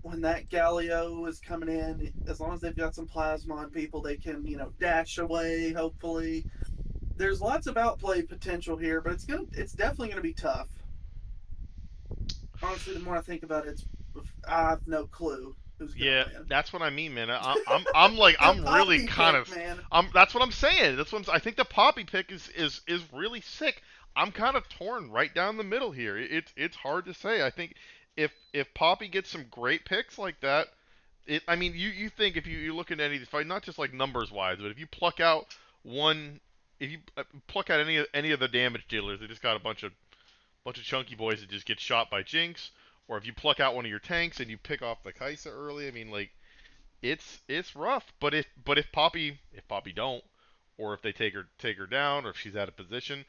when that Galio is coming in, as long as they've got some plasma on people, they can, dash away, hopefully. There's lots of outplay potential here, but it's definitely gonna be tough. Honestly, the more I think about it, I have no clue who's gonna Yeah, win. that's what I mean, man. I'm like I'm The really Poppy kind pick, of man. that's what I'm saying. I think the Poppy pick is really sick. I'm kind of torn right down the middle here. It's hard to say. I think if Poppy gets some great picks like that, I mean you think if you look at any of these fight, not just like numbers wise, but if you pluck out one, if you pluck out any of the damage dealers, they just got a bunch of chunky boys that just get shot by Jinx, or if you pluck out one of your tanks and you pick off the Kai'Sa early, I mean, like, it's rough. But if Poppy don't, or if they take her down, or if she's out of position,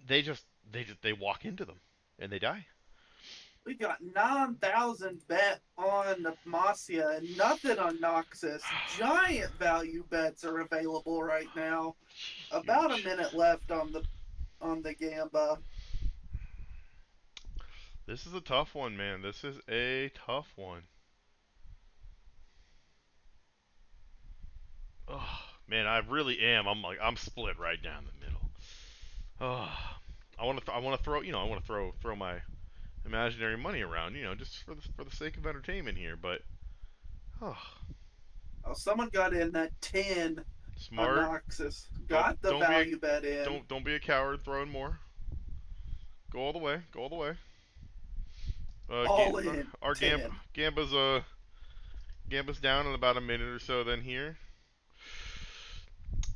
they walk into them and they die. We got 9,000 bet on Demacia and nothing on Noxus. Giant value bets are available right now. About a Huge. minute left on the Gamba. This is a tough one, man. This is a tough one. Oh, man, I really am. I'm split right down the middle. Oh, I want to throw, I want to throw my imaginary money around, just for the sake of entertainment here, but oh, Oh, someone got in that 10 on smart. Noxus. Don't Got the don't be a value bet in. don't be a coward throwing more. Go all the way. Go all the way. All in Our 10. Gamba's down in about a minute or so then here.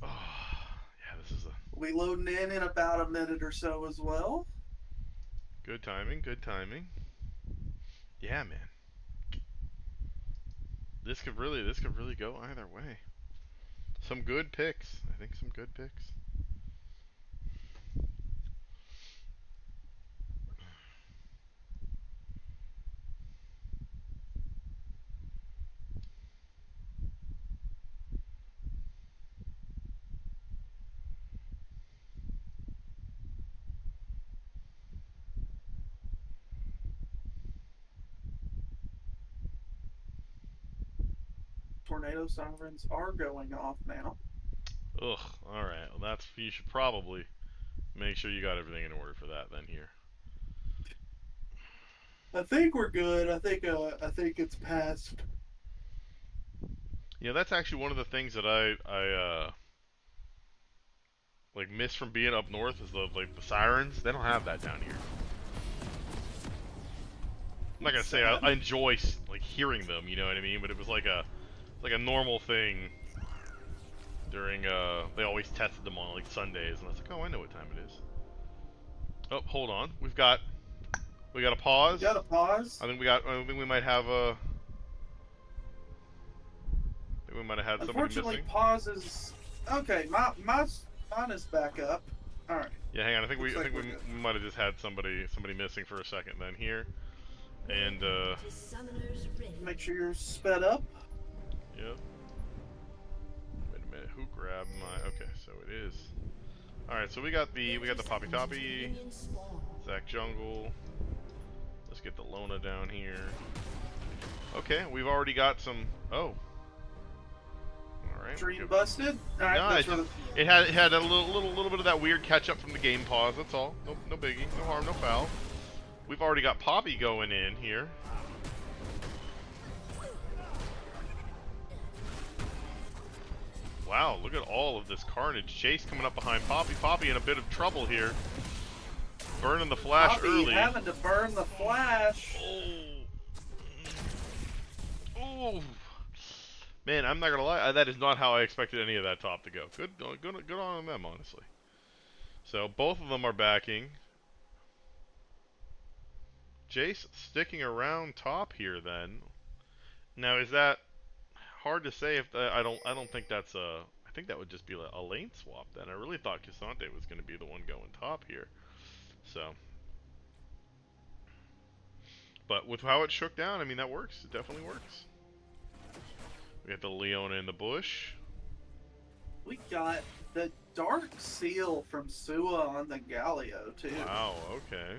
Oh, yeah, this is a We loading in about a minute or so as well. good timing, good timing. Yeah, man. This could really go either way. Some good picks. I think some good picks. Tornado sirens are going off now. Ugh. All right. Well, you should probably make sure you got everything in order for that then here. I think we're good. I think it's passed. Yeah, that's actually one of the things that I like miss from being up north is the sirens. They don't have that down here. I'm not gonna say I enjoy like hearing them, you know what I mean? But it was like a normal thing during they always tested them on like Sundays, and I was like, oh, I know what time it is. Oh, hold on, we got a pause. We got a pause. I think we might have we might have had somebody Unfortunately, missing. pauses. Okay, mine is back up. All right. Yeah, hang on. I think Looks like we we're good. might have just had somebody missing for a second then here, and Make sure you're sped up. yep. Wait a minute. Who grabbed my? Okay, so it is. All right, so we got the Poppy Toppy, Zach Jungle. Let's get the Lona down here. Okay, we've already got some. Oh. All right. Dream busted. All right. No, That's where it had a little bit of that weird catch up from the game pause. That's all. No biggie. No harm. No foul. We've already got Poppy going in here. Wow, look at all of this carnage. Chase coming up behind Poppy. Poppy in a bit of trouble here. Burning the flash Poppy early. having to burn the flash. Oh. Man, I'm not gonna lie. That is not how I expected any of that top to go. Good on them, honestly. So both of them are backing. Jace sticking around top here. Then, now is that hard to say? If I don't think that's a. I think that would just be a lane swap. Then I really thought Cassante was going to be the one going top here. So, but with how it shook down, I mean that works. It definitely works. We got the Leona in the bush. We got the Dark Seal from Sua on the Galio too. Wow. Okay.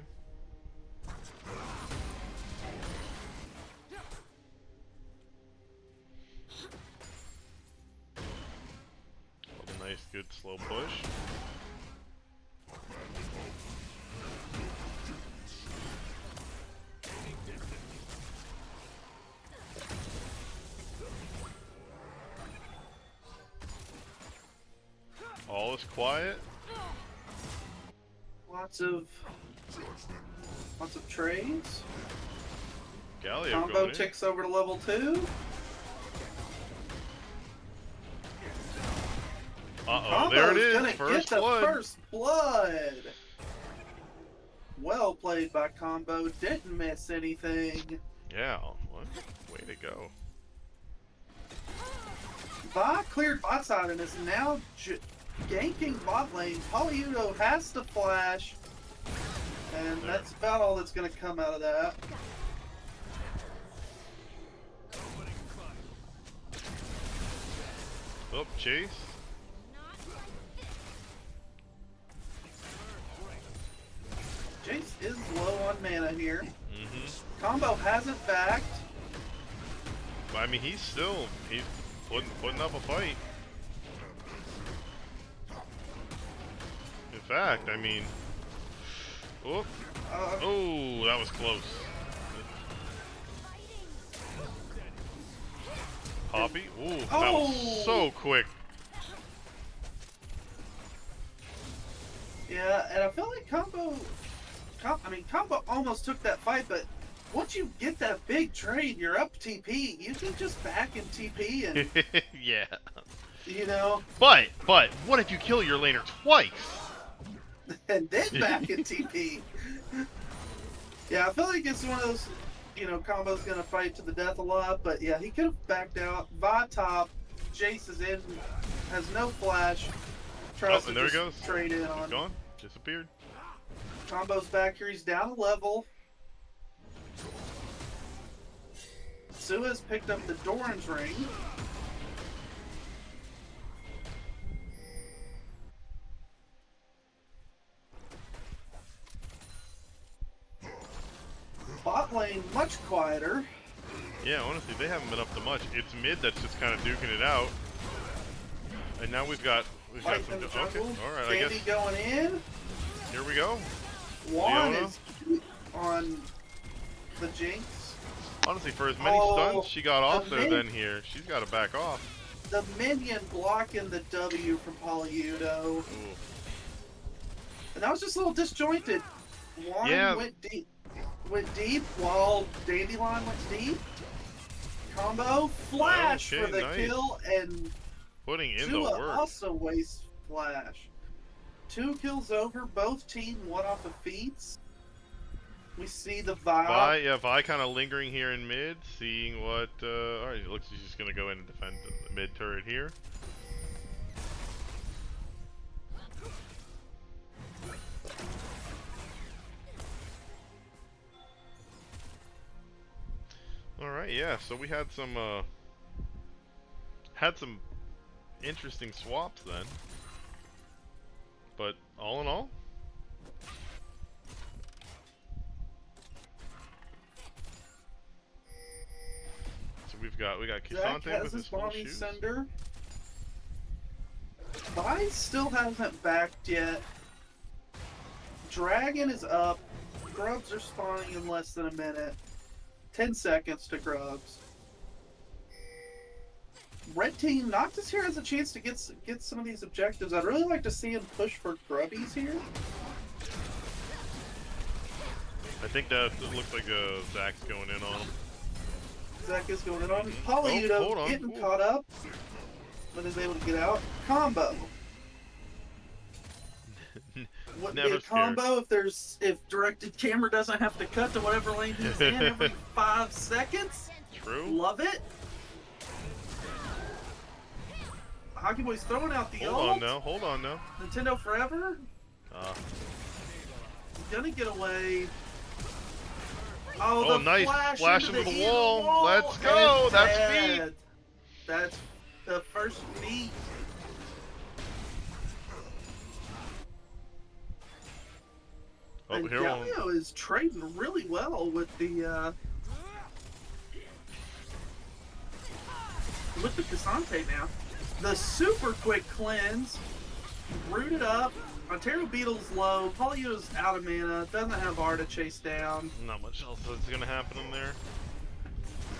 A nice, good, slow push. All is quiet. Lots of trades. Galio Combo going in. ticks over to level 2. Uh-oh, there it is. Gonna First get the blood. first blood. Well played by Combo. Didn't miss anything. Yeah, what? Way to go. Vi cleared bot side and is now ganking bot lane. Polyudo has to flash. And that's about all that's going to come out of that. Oh, chase. Jace is low on mana here. Mm-hmm. Combo hasn't backed. I mean, he's putting up a fight. In fact, I mean, oh, that was close. Poppy, ooh, that was so quick. Yeah, and I feel like Combo almost took that fight, but once you get that big trade, you're up TP. You can just back and TP and, Yeah. you know, But what if you kill your laner twice? and then back and TP. Yeah, I feel like it's one of those, you know, Combo's gonna fight to the death a lot, but yeah, he could have backed out. Vi top, Jace is in, has no flash. Tries to And there he just goes. trade in He's on. gone. Disappeared. Combo's back here, he's down a level. Sua's picked up the Doran's ring. Bot lane much quieter. Yeah, honestly, they haven't been up to much. It's mid that's just kind of duking it out. And now we've got Fight some. in the Okay, jungle. all right. I Dandy guess going in. here we go. Juan Leona? is on the Jinx. Honestly, for as many stuns she got off there, mid- then here she's got to back off. The minion blocking the W from Polyudo. Ooh. And that was just a little disjointed. Juan Yeah. went deep while Dandelion went deep. Combo flash Okay, for the nice. kill, and Putting in the Tua work. also wastes flash. 2 kills over, both team one off of feats. We see the vibe. Vi kind of lingering here in mid, seeing what. All right, it looks like she's just gonna go in and defend the mid turret here. All right, yeah. So we had some interesting swaps then, but all in all. So we got Zach Kisante has with his his full Bonnie shoes. Cinder. Vi still hasn't backed yet. Dragon is up. Grubs are spawning in less than a minute. 10 seconds to Grubs. Red team, Noxus here has a chance to get some of these objectives. I'd really like to see him push for Grubbies here. I think that it looks like Zach's going in on him. Zach is going in on Oh, hold Polyudo on. getting Ooh. caught up, but is able to get out. Combo. Wouldn't Never be a scared. combo if directed camera doesn't have to cut to whatever lane he's in every 5 seconds. True. Love it. Hockey Boy's throwing out the Hold ult. on now. Hold on now. Nintendo Forever. Gonna get away. Oh, the nice. flash Flash into into the end wall. Let's go. And That's dead. feet. That's the first feat. Oh, And here one. Galio is trading really well with the Cassante now. The super quick cleanse, rooted up. Ontario Beetle's low. Polyudo's out of mana. Doesn't have R to chase down. Not much else is gonna happen in there.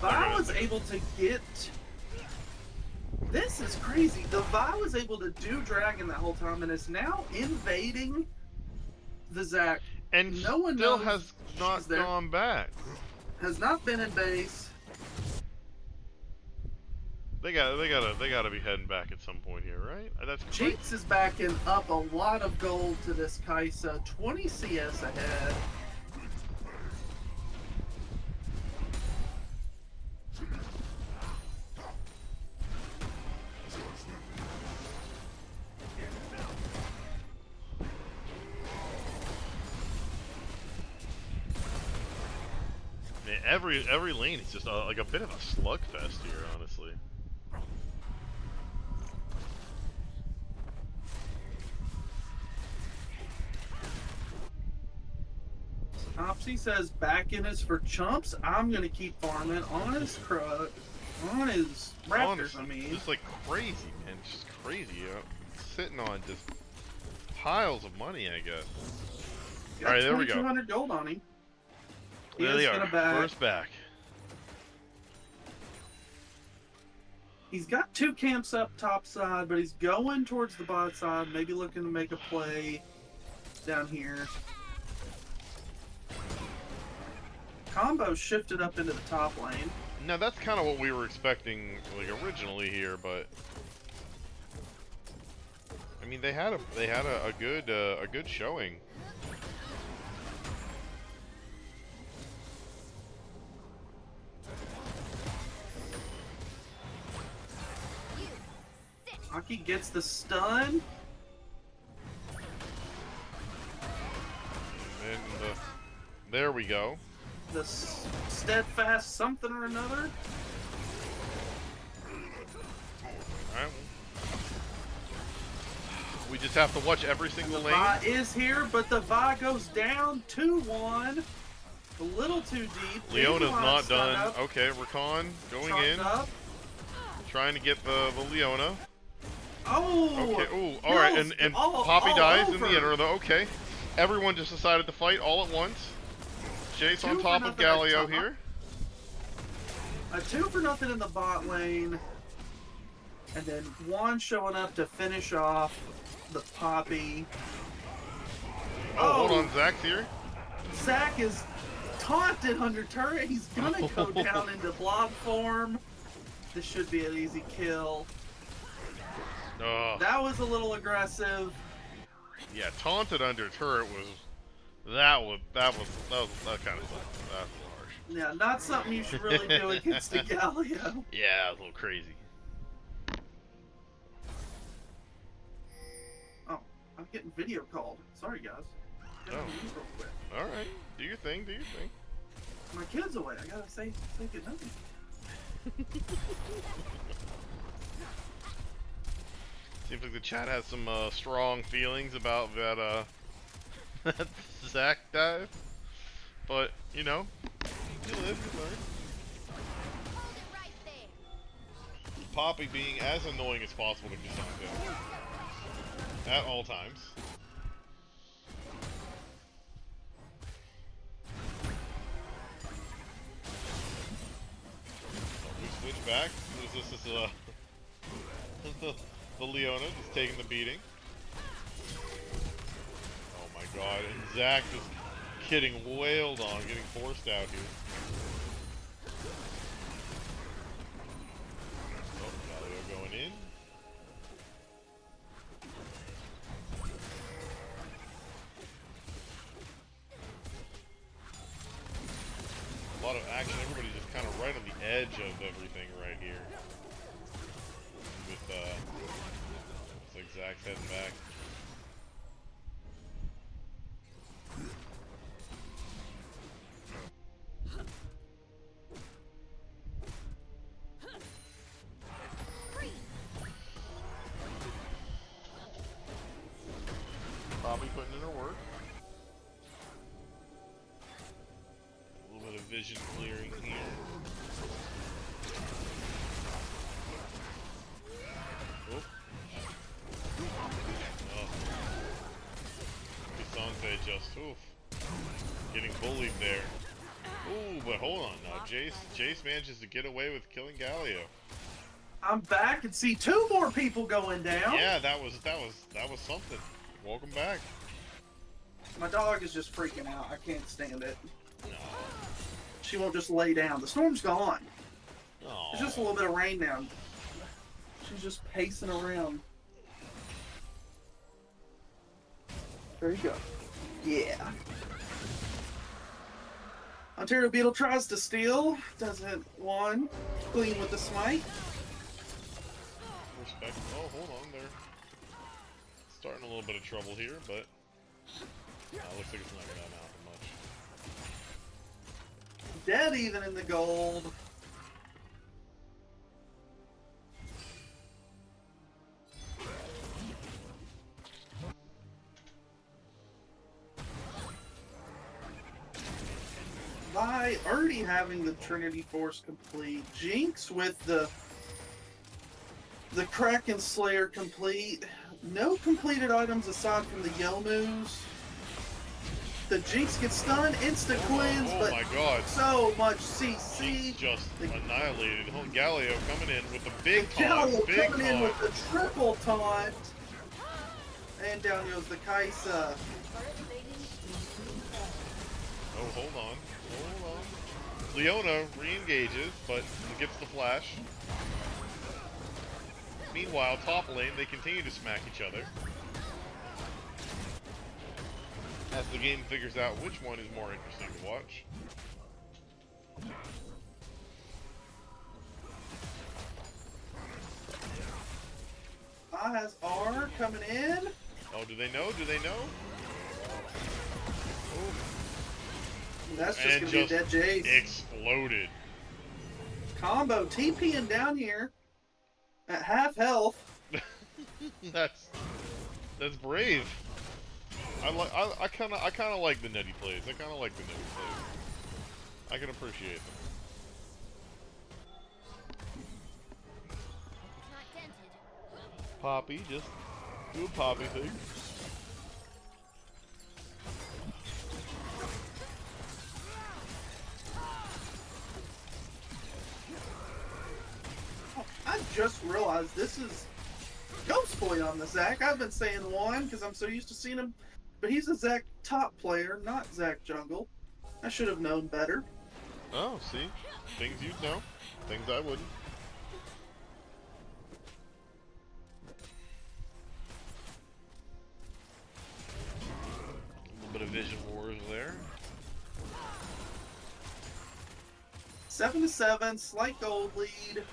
Vi was able to get. This is crazy. The Vi was able to do Dragon that whole time and is now invading the Zac. And No one still knows has not she's there. gone back. Has not been in base. They gotta be heading back at some point here, right? That's great. Jinx is backing up a lot of gold to this Kaisa. 20 CS ahead. Every lane is just like a bit of a slugfest here, honestly. Topsy says backing is for chumps. I'm gonna keep farming on his on his raptors. Honestly, I mean, just like crazy, man. It's just crazy. Sitting on just piles of money, I guess. got Alright, there we go. 2,200 gold on him. He There is they gonna are. back. First back. He's got 2 camps up top side, but he's going towards the bot side, maybe looking to make a play down here. Combo shifted up into the top lane. Now that's kind of what we were expecting, like originally here, but I mean they had a good showing. Aki gets the stun. And there we go. The steadfast something or another. Alright. We just have to watch every single The lane. Vi is here, but the Vi goes down 2-1. A little too deep. Leona's not Stun done. up, Okay, Rakan going shot in. up. Trying to get the Leona. Oh! Okay, ooh, alright, and Poppy dies in the inner though, okay. Everyone just decided to fight all at once. Jace on 2 top for of nothing at Galio top. here. A 2-0 in the bot lane. And then Juan showing up to finish off the Poppy. Oh, hold on, Zach's here. Zach is taunted under turret. He's gonna go down into blob form. This should be an easy kill. That was a little aggressive. Yeah, taunted under turret was that kind of sucked. That was harsh. Yeah, not something you should really do against a Galio. Yeah, that was a little crazy. Oh, I'm getting video called. Sorry, guys. Gotta leave real quick. All right, do your thing, do your thing. My kid's away. I gotta say good night. Seems like the chat has some strong feelings about that that Zach dive, but you know, you live, you learn. Hold it right there. Poppy being as annoying as possible to Cassandra at all times. We switch back. This is the Leona just taking the beating. Oh my god, and Zach just getting wailed on, getting forced out here. Oh, Galio going in. A lot of action, everybody just kind of right on the edge of everything right here. With, looks like Zach's heading back. Probably putting in her work. A little bit of vision clearing here. Oh. Cassandra just, getting bullied there. Ooh, but hold on now. Jace manages to get away with killing Galio. I'm back and see 2 more people going down. Yeah, that was something. Welcome back. My dog is just freaking out. I can't stand it. No. She won't just lay down. The storm's gone. Aww. There's just a little bit of rain now. She's just pacing around. There you go. Yeah. Ontario Beetle tries to steal. Doesn't one. Clean with the smite. Respect. Oh, hold on there. Starting a little bit of trouble here, but looks like it's not gonna amount to dead even in the gold. By already having the Trinity Force complete, Jinx with the Kraken Slayer complete, no completed items aside from the Yomus. The Jinx gets stunned, insta cleanse, Oh but my god. so much CC. Jinx just annihilated. Oh, Galio coming in with the The big Galio taunt. Big coming in with taunt. the triple taunt. And down goes the Kaisa. Oh, hold on. Hold on. Leona re-engages, but gets the flash. Meanwhile, top lane, they continue to smack each other. As the game figures out which one is more interesting to watch. Has R coming in. Oh, do they know? Do they know? Oh. That's just going to be a dead Jace. Exploded. Combo TPing down here at half health. That's brave. I kind of like the nutty plays. I kind of like the nutty plays. I can appreciate them. It's not dented. Poppy, just do a Poppy thing. I just realized this is Ghost Boy on the Zac. I've been saying one because I'm so used to seeing him, but he's a Zac top player, not Zac jungle. I should have known better. Oh, see? Things you'd know. Things I wouldn't. A little bit of Vision Wars there. 7-7, slight gold lead.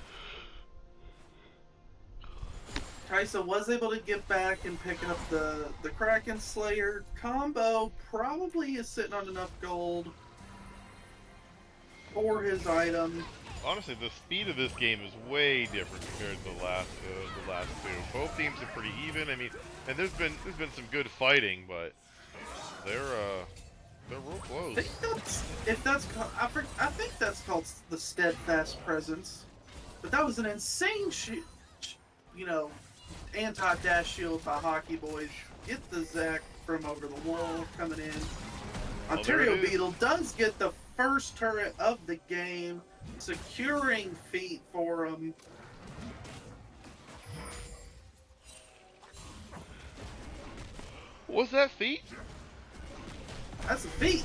Kaisa was able to get back and pick up the Kraken Slayer combo. Probably is sitting on enough gold for his item. Honestly, the speed of this game is way different compared to the last two. Both teams are pretty even. I mean, and there's been some good fighting, but they're real close. I think that's called the steadfast presence. But that was an insane anti-dash shield by Hockey Boys. Get the Zac from over the wall coming in. Ontario Beetle does get the first turret of the game, securing feet for him. Was that feat? That's a feat.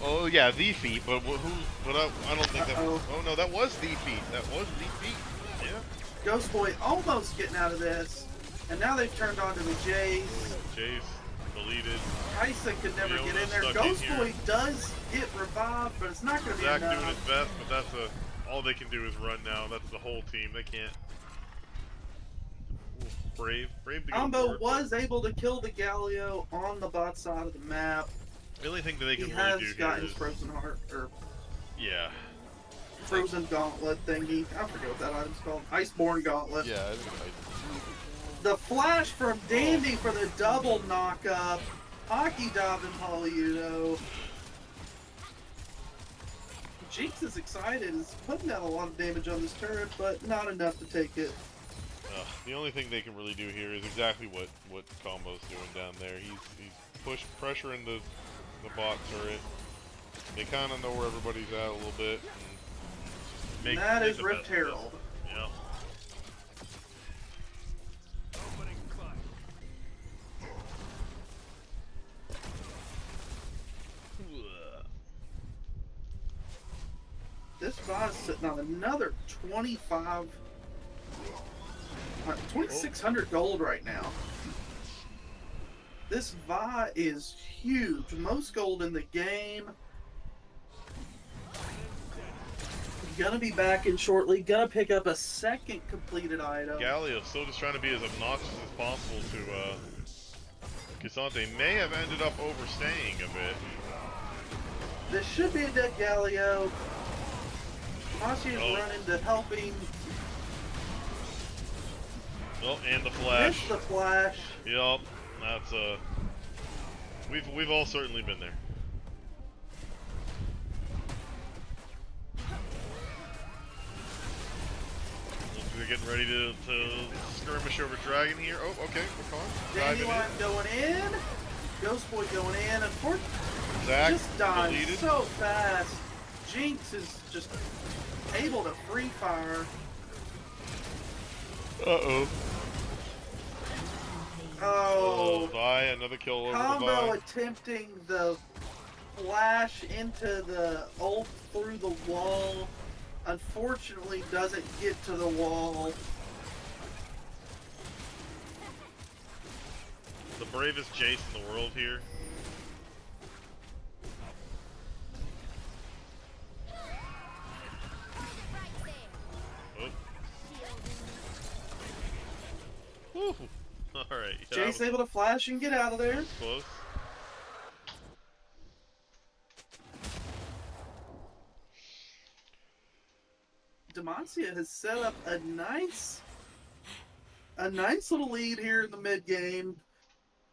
Oh yeah, the feat. But who? But I don't think that. Uh-oh. Oh no, that was the feat. That was the feat. Yeah. Ghost Boy almost getting out of this, and now they've turned on to the Jace. Jace deleted. Kaisa could never Leona get in there. stuck in Ghost here. Boy does get revived, but it's not going to be Zac enough. doing his best, but that's all they can do is run now. That's the whole team. They can't. Ooh, brave to go Combo forward. was able to kill the Galio on the bot side of the map. The only thing that they He can has really do got here his is, Frozen Heart, or yeah, Frozen Gauntlet thingy. I forget what that item's called. Iceborne Gauntlet. yeah. I think The flash from Dandy for the double knock-up. Hockey Dobbin Polyudo. Jinx is excited. Is putting down a lot of damage on this turret, but not enough to take it. the only thing they can really do here is exactly what Combo's doing down there. He's pressuring the bot turret. They kind of know where everybody's at a little bit. And That is the Rift best of it. Herald. Yeah. This Vi is sitting on another 2,600 gold right now. This Vi is huge. Most gold in the game. Gonna be back in shortly. Gonna pick up a second completed item. Galio still just trying to be as obnoxious as possible to Cassante. May have ended up overstaying a bit. This should be a dead Galio. Demacia is running to helping. Oh, and the flash. Missed the flash. Yup, that's we've all certainly been there. They're getting ready to skirmish over Dragon here. Oh, okay, we're fine. Dandelion going in. Ghost Boy going in. Unfortunately, Zach just dying deleted. so fast. Jinx is just able to free fire. Uh-oh. Oh, Vi, another kill over combo the Vi. attempting the flash into the ult through the wall. Unfortunately, doesn't get to the wall. The bravest Jace in the world here. Right there. Oh. Whew. Alright. Yeah, Jace able to flash and get out of there. close. Demacia has set up a nice little lead here in the mid game.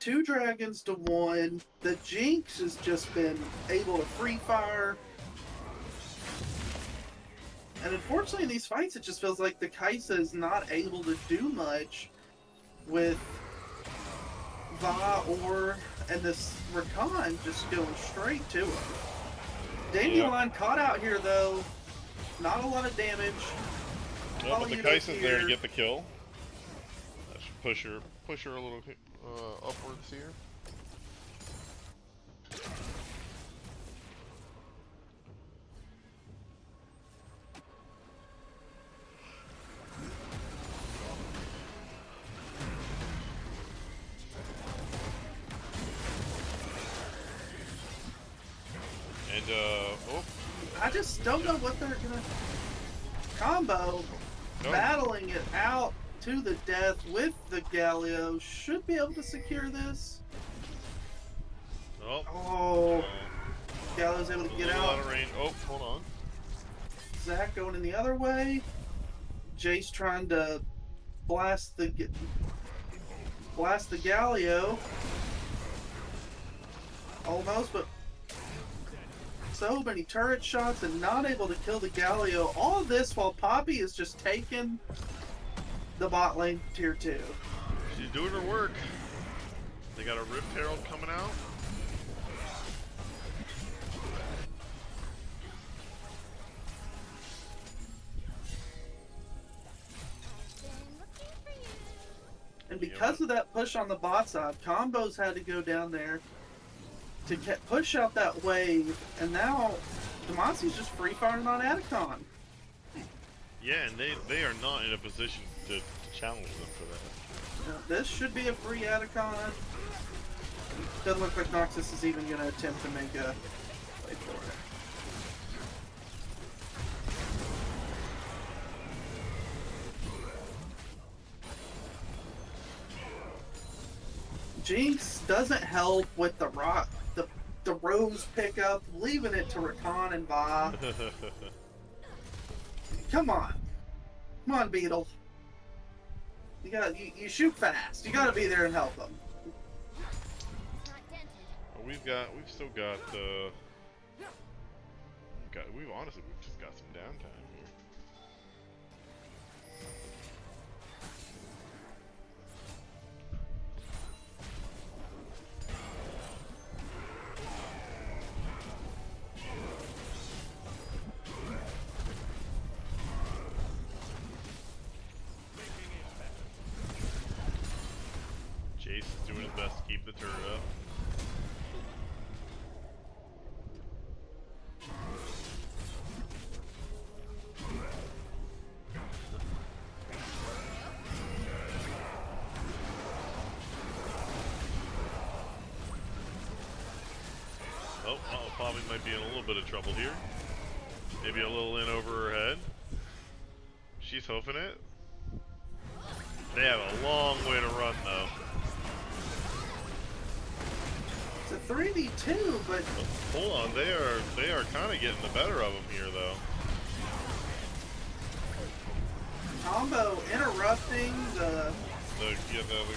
2 dragons to 1. The Jinx has just been able to free fire. And unfortunately in these fights it just feels like the Kaisa is not able to do much with Va and this Rakan just going straight to him. Dandelion caught out here though. Not a lot of damage. Yeah, but the Polyudo's Kai'Sa's there to here. get the kill. That should push her a little upwards here. And oh, I just don't know what they're gonna combo. no. Battling it out to the death with the Galio. Should be able to secure this. Oh, Oh, Galio's able to a get little out. out of range. Oh, hold on. Zach going in the other way. Jace trying to blast the Galio. Almost, but so many turret shots and not able to kill the Galio. All this while Poppy is just taking the bot lane tier 2. She's doing her work. They got a Rift Herald coming out. And because of that push on the bot side, combos had to go down there to push out that wave, and now Demacia's just free firing on Atacon. Yeah, and they are not in a position to challenge them for that. Now, this should be a free Atacon. Doesn't look like Noxus is even going to attempt to make a play for it. Jinx doesn't help with the Rose pickup, leaving it to Rakan and Va. Come on. Come on, Beetle. You shoot fast. You gotta be there and help them. Not dented. We've still got we've honestly just got some downtime here. Jace is doing his best to keep the turret up. Oh, Poppy might be in a little bit of trouble here. Maybe a little in over her head. She's hoofing it. They have a long way to run though. It's a 3v2, but Hold on, they are kind of getting the better of him here, though. Combo interrupting the The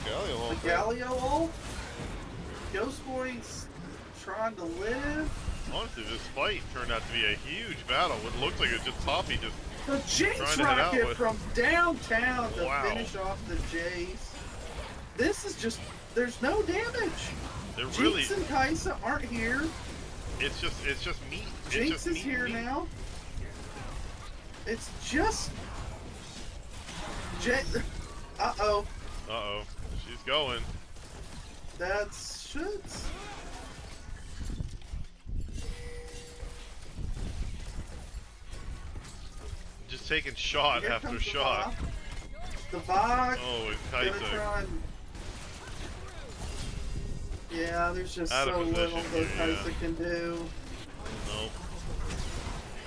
Galio ult. Galio ult. Ghost Boy's trying to live. Honestly, this fight turned out to be a huge battle. It looked like it was just Poppy just The Jace trying to hit out rocket with- from downtown to Wow. finish off the Jace. This is just, there's no damage. they're really. Jinx and Kaisa aren't here. It's just meat. It's Jinx just is meat, here meat. now. It's just Uh-oh. Uh-oh. She's going. That's shoots. Just taking shot Here after comes the shot. Vok. The Vok. Oh, and Gonna Kaisa. try and... Yeah, there's just Out of so little position that here, Kaisa can do. Nope.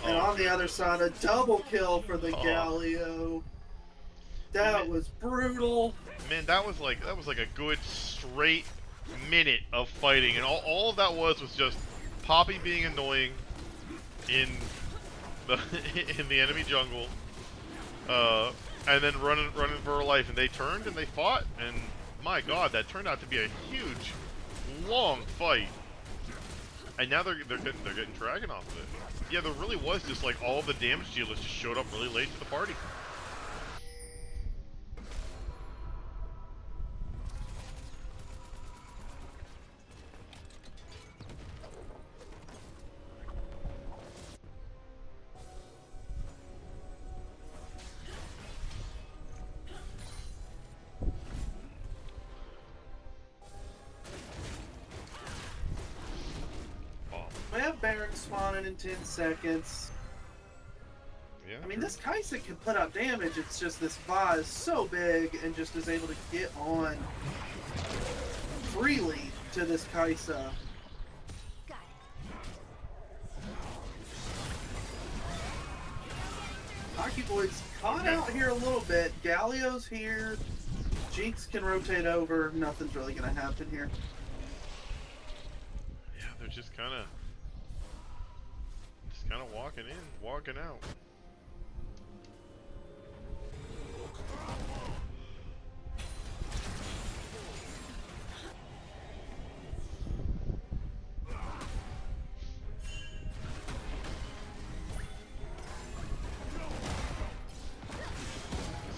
And Oh, on the other side, a double kill for the Oh. Galio. That was brutal. man, that was like a good straight minute of fighting, and all of that was just Poppy being annoying in the in the enemy jungle, and then running for her life, and they turned and they fought, and my God, that turned out to be a huge, long fight. And now they're getting Dragon off of it. Yeah, there really was just like all the damage dealers just showed up really late to the party. We have Baron spawning in 10 seconds. Yeah. I mean, this Kaisa can put out damage. It's just this Va is so big and just is able to get on freely to this Kaisa. Got it. Hockey Boy's caught out here a little bit. Galio's here. Jinx can rotate over. Nothing's really going to happen here. Yeah, they're just kind of walking in, walking out.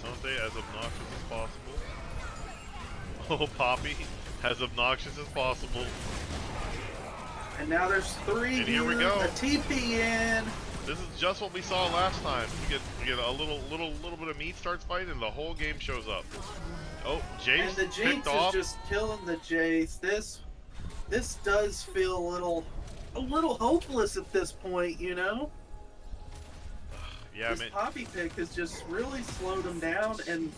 Something as obnoxious as possible. Oh, Poppy, as obnoxious as possible. And now there's 3 And here we go. A TP in. This is just what we saw last time. We get a little bit of meat starts fighting, and the whole game shows up. Oh, Jace And the Jinx picked is off. just killing the Jace. This does feel a little hopeless at this point, you know? Yeah, This man. Poppy pick has just really slowed him down, and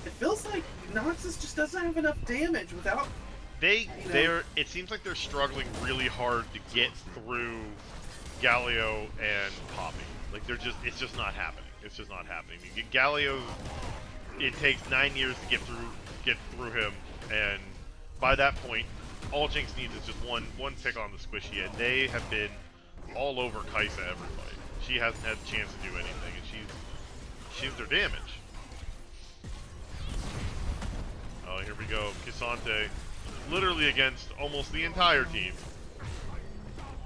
it feels like Noxus just doesn't have enough damage without. It seems like they're struggling really hard to get through Galio and Poppy. Like it's just not happening. It's just not happening. You get Galio, it takes 9 years to get through him, and by that point, all Jinx needs is just one pick on the squishy, and they have been all over Kaisa every fight. She hasn't had a chance to do anything, and she's their damage. Oh, here we go, K'Sante. Literally against almost the entire team.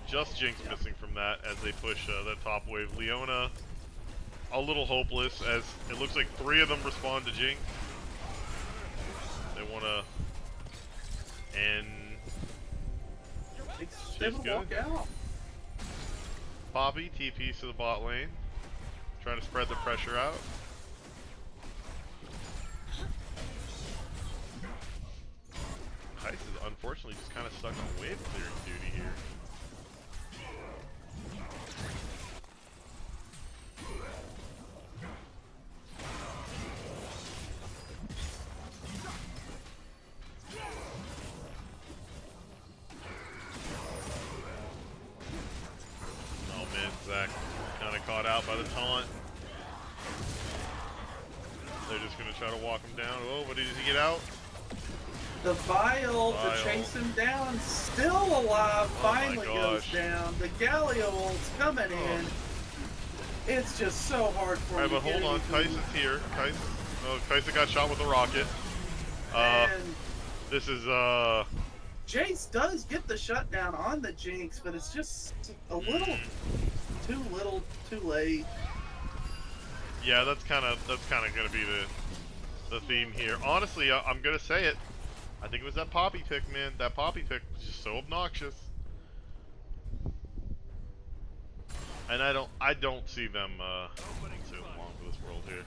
Just Jinx missing from that as they push that top wave. Leona, a little hopeless as it looks like 3 of them respond to Jinx. They want to, and She's She's able to walk good. out. Poppy TPs to the bot lane, trying to spread the pressure out. Heist is unfortunately just kind of stuck on wave clearing duty here. Oh man, Zach kind of caught out by the taunt. They're just going to try to walk him down. Oh, but does he get out? The Vile to Vile. chase him down, still alive, Oh my finally goes gosh. down. The Galio ult's coming in. It's just so hard for Alright, him but to hold get on. anything. Kai'Sa's here. Kai'Sa got shot with a rocket. And This is, Jace does get the shutdown on the Jinx, but it's just a little too late. yeah, that's kind of gonna be the theme here. Honestly, I'm gonna say it. I think it was that Poppy pick, man. That Poppy pick was just so obnoxious. And I don't see them sailing along for this world here.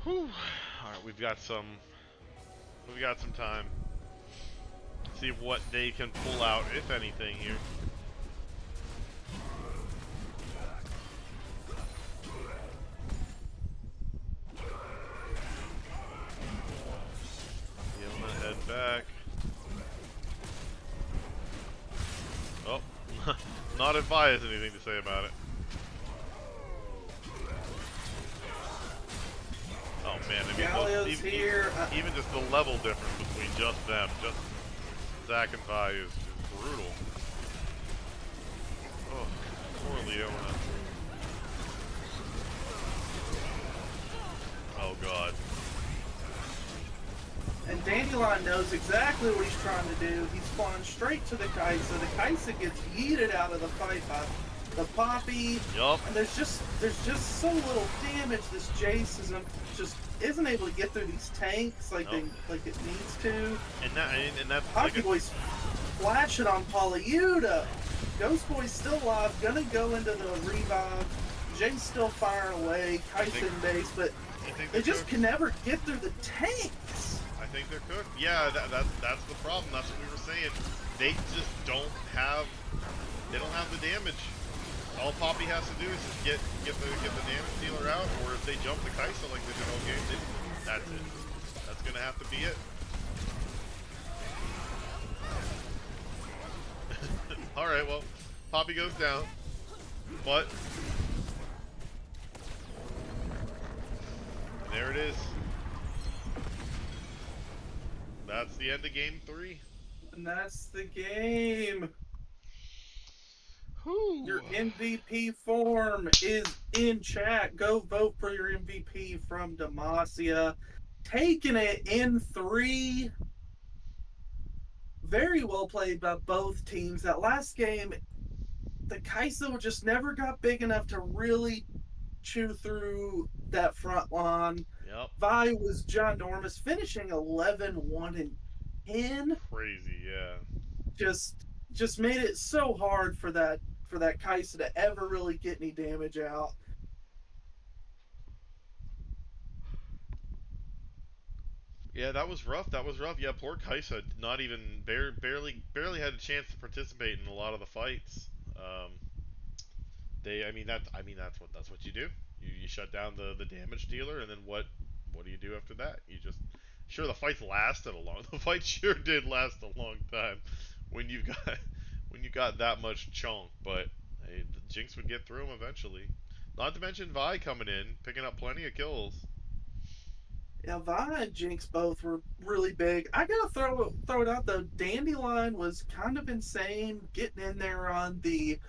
Whew. Alright, we've got some time. See what they can pull out, if anything, here. Yeah, I'm gonna head back. Oh, not if Vi has anything to say about it. Oh man, I mean, Galio's here. even just the level difference between just them, just Zac and Vi is brutal. Oh, poor Leona. Oh god. And Dandelion knows exactly what he's trying to do. He's flying straight to the Kai'Sa. The Kai'Sa gets yeeted out of the fight by the Poppy. Yup. And there's just so little damage. This Jace isn't able to get through these tanks like Nope. like it needs to. And that's Poppy like Boy's flashing on Polyuta. Ghost Boy's still alive, gonna go into the revive. Jace still firing away, Kai'Sa in base, but I think they they're just cooked. can never get through the tanks. I think they're cooked. Yeah, that's the problem. That's what we were saying. They just don't have the damage. All Poppy has to do is just get the damage dealer out, or if they jump the Kai'Sa like they did all game, that's it. That's gonna have to be it. All right, well, Poppy goes down, but there it is. That's the end of game 3. And that's the game. Whew. Your MVP form is in chat. Go vote for your MVP from Demacia. Taking it in 3. Very well played by both teams. That last game, the Kai'Sa just never got big enough to really chew through that front line. Yep. Vi was ginormous, finishing 11, 1, and 10. Crazy, yeah. Just made it so hard for that Kai'Sa to ever really get any damage out. Yeah, that was rough. That was rough. Yeah, poor Kai'Sa, not even barely had a chance to participate in a lot of the fights. That's what you do. You shut down the damage dealer, and then what do you do after that? You just sure the fights lasted a long. The fight sure did last a long time when you got that much chunk, but hey, the Jinx would get through him eventually. Not to mention Vi coming in, picking up plenty of kills. Yeah, Vi and Jinx both were really big. I gotta throw it out though. Dandelion was kind of insane, getting in there on the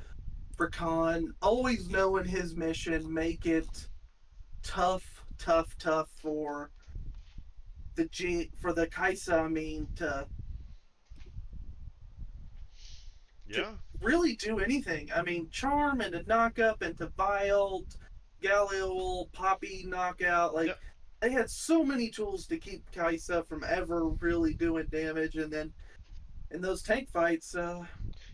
Fracon, always knowing his mission, make it tough for the Kai'Sa. I mean, to Yeah. really do anything. I mean, Charm and a knockup into Vile, Galil, Poppy knockout. Like, Yep. they had so many tools to keep Kai'Sa from ever really doing damage. And then in those tank fights,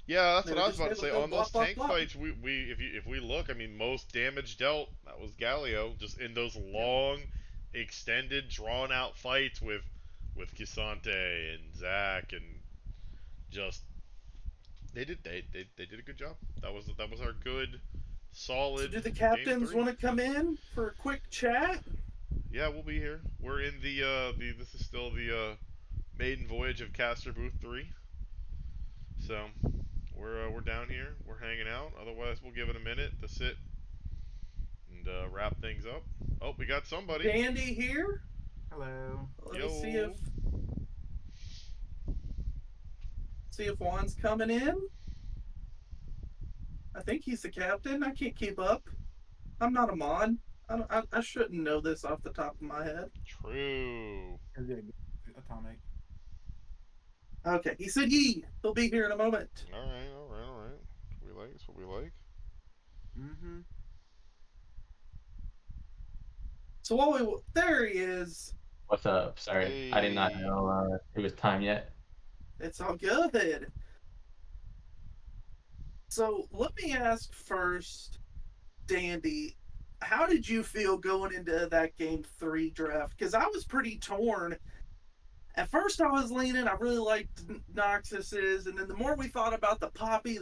Yeah, that's they what were I was just about to able say. to go On those blop, blop, tank blop. fights, if we look, I mean, most damage dealt that was Galio, just in those long, extended, drawn out fights with Kisante and Zac, and just they did a good job. That was our good, So, solid do the game captains 3. want to come in for a quick chat? Yeah, we'll be here. We're in the this is still the maiden voyage of Caster Booth 3. So we're down here. We're hanging out. Otherwise, we'll give it a minute to sit and wrap things up. Oh, we got somebody. Dandy here. Hello. Let me Yo. see if Juan's coming in. I think he's the captain. I can't keep up. I'm not a mod. I shouldn't know this off the top of my head. True. Atomic. Okay, he said he'll be here in a moment. All right, all right, all right. We like. That's what we like. Mm-hmm. So there he is. What's up? Sorry, I did not Hey. know it was time yet. It's all good. So let me ask first, Dandy, how did you feel going into that game 3 draft? Because I was pretty torn. At first, I was leaning. I really liked Noxus's, and then the more we thought about the Poppy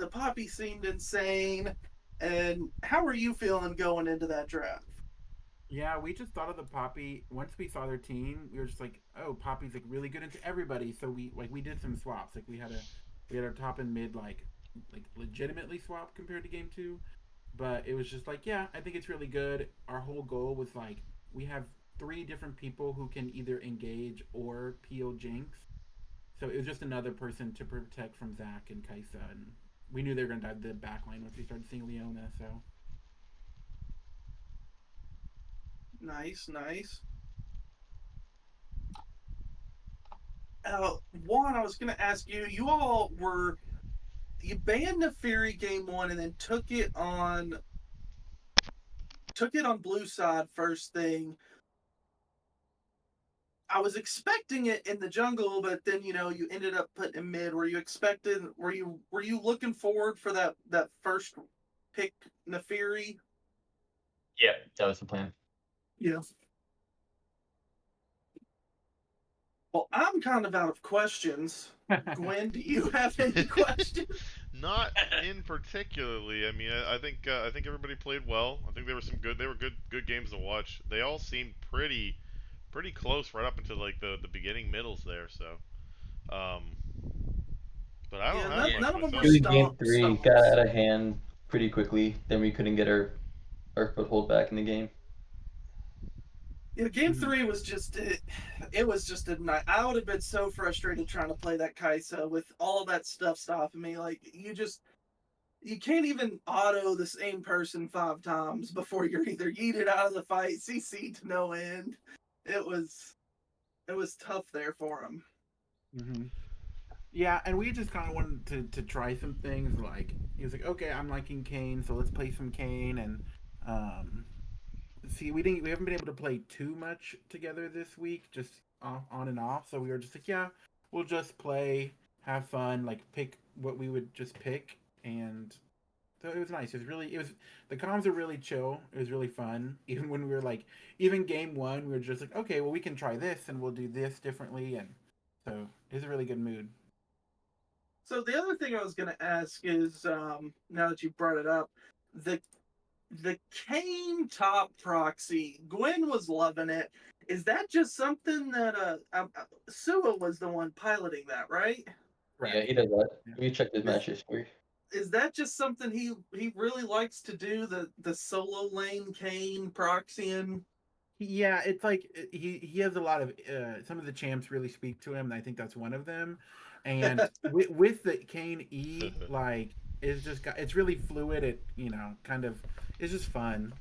seemed insane. And how are you feeling going into that draft? Yeah, we just thought of the Poppy. Once we saw their team, we were just like, "Oh, Poppy's like really good into everybody." So we did some swaps. Like we had our top and mid like legitimately swap compared to game 2. But it was just like, yeah, I think it's really good. Our whole goal was like we have 3 different people who can either engage or peel Jinx. So it was just another person to protect from Zach and Kaisa, and we knew they were gonna die the backline once we started seeing Leona. So Nice. Juan, I was going to ask you. You banned the Fury game 1 and then took it on blue side first thing. I was expecting it in the jungle, but then you ended up putting in mid. Were you looking forward for that first pick, Nefiri? Yeah, that was the plan. Yeah. Well, I'm kind of out of questions. Gwen, do you have any questions? Not in particularly. I mean, I think everybody played well. I think there were some good. They were good games to watch. They all seemed pretty close right up until like the beginning middles there. So, um, but I don't Yeah, have much none of them were myself. Really, game 3 got stomps. out of hand pretty quickly. Then we couldn't get our foothold back in the game. Yeah, game 3 was just it was just a night. I would have been so frustrated trying to play that Kaisa with all of that stuff stopping me. Like you can't even auto the same person 5 times before you're either yeeted out of the fight, CC to no end. It was tough there for him. Mm-hmm. Yeah, and we just kind of wanted to try some things. Like he was like, "Okay, I'm liking Kane, so let's play some Kane." And see, we haven't been able to play too much together this week, just on and off. So we were just like, "Yeah, we'll just play, have fun, like pick what we would just pick." And so it was nice. The comms are really chill. It was really fun. Even when we were like, even game 1, we were just like, "Okay, well we can try this and we'll do this differently." And so it was a really good mood. So the other thing I was going to ask is, now that you brought it up, the Kane top proxy. Gwen was loving it. Is that just something that Sua was the one piloting that, right? Yeah, he does that. Yeah. We checked his match history. Is that just something he really likes to do? The solo lane Kane proxying. Yeah, it's like he has a lot of some of the champs really speak to him, and I think that's one of them. And with the Kane E, like it's really fluid. It kind of it's just fun.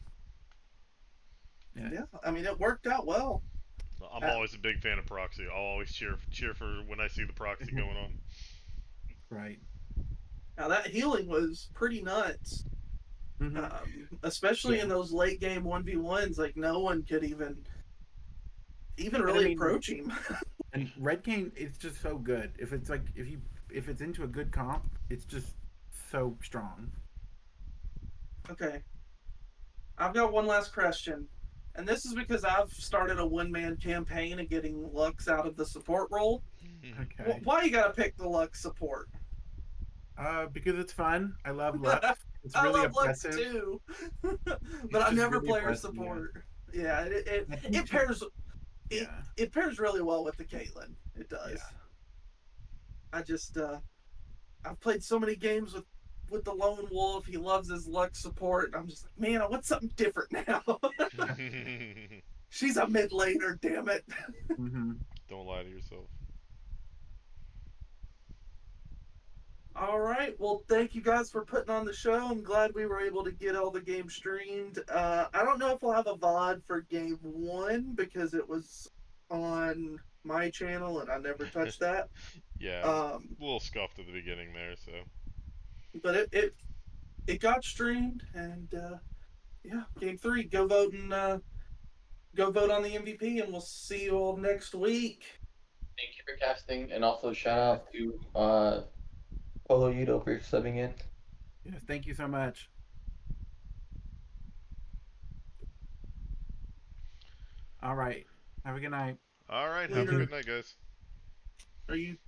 Yeah, I mean it worked out well. I'm always a big fan of proxy. I'll always cheer for when I see the proxy going on. Right. Now that healing was pretty nuts. Mm-hmm. Especially in those late game 1v1s, like no one could even really approach him. And Red Kane is just so good. If it's into a good comp, it's just so strong. Okay. I've got one last question. And this is because I've started a one-man campaign of getting Lux out of the support role. Okay. Why you gotta pick the Lux support? Because it's fun. I love Lux. It's I really love Lux oppressive. too. But I never really play her oppressive, support. Yeah, I think it pairs Yeah. it pairs really well with the Caitlyn. It does. Yeah. I just I've played so many games with the lone wolf. He loves his Lux support. I'm just like, man, I want something different now. She's a mid laner, damn it. Mm-hmm. Don't lie to yourself. All right. Well, thank you guys for putting on the show. I'm glad we were able to get all the games streamed. I don't know if we'll have a VOD for game 1 because it was on my channel and I never touched that. Yeah, a little scuffed at the beginning there, so. But it got streamed, and yeah, game 3. Go vote and go vote on the MVP, and we'll see you all next week. Thank you for casting, and also shout out to Polo Yudo for subbing in. Yes, thank you so much. All right. Have a good night. All right, have a Later. good night, guys.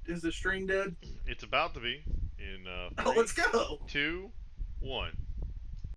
Is the stream dead? It's about to be in Oh, 3, let's go. 2, 1.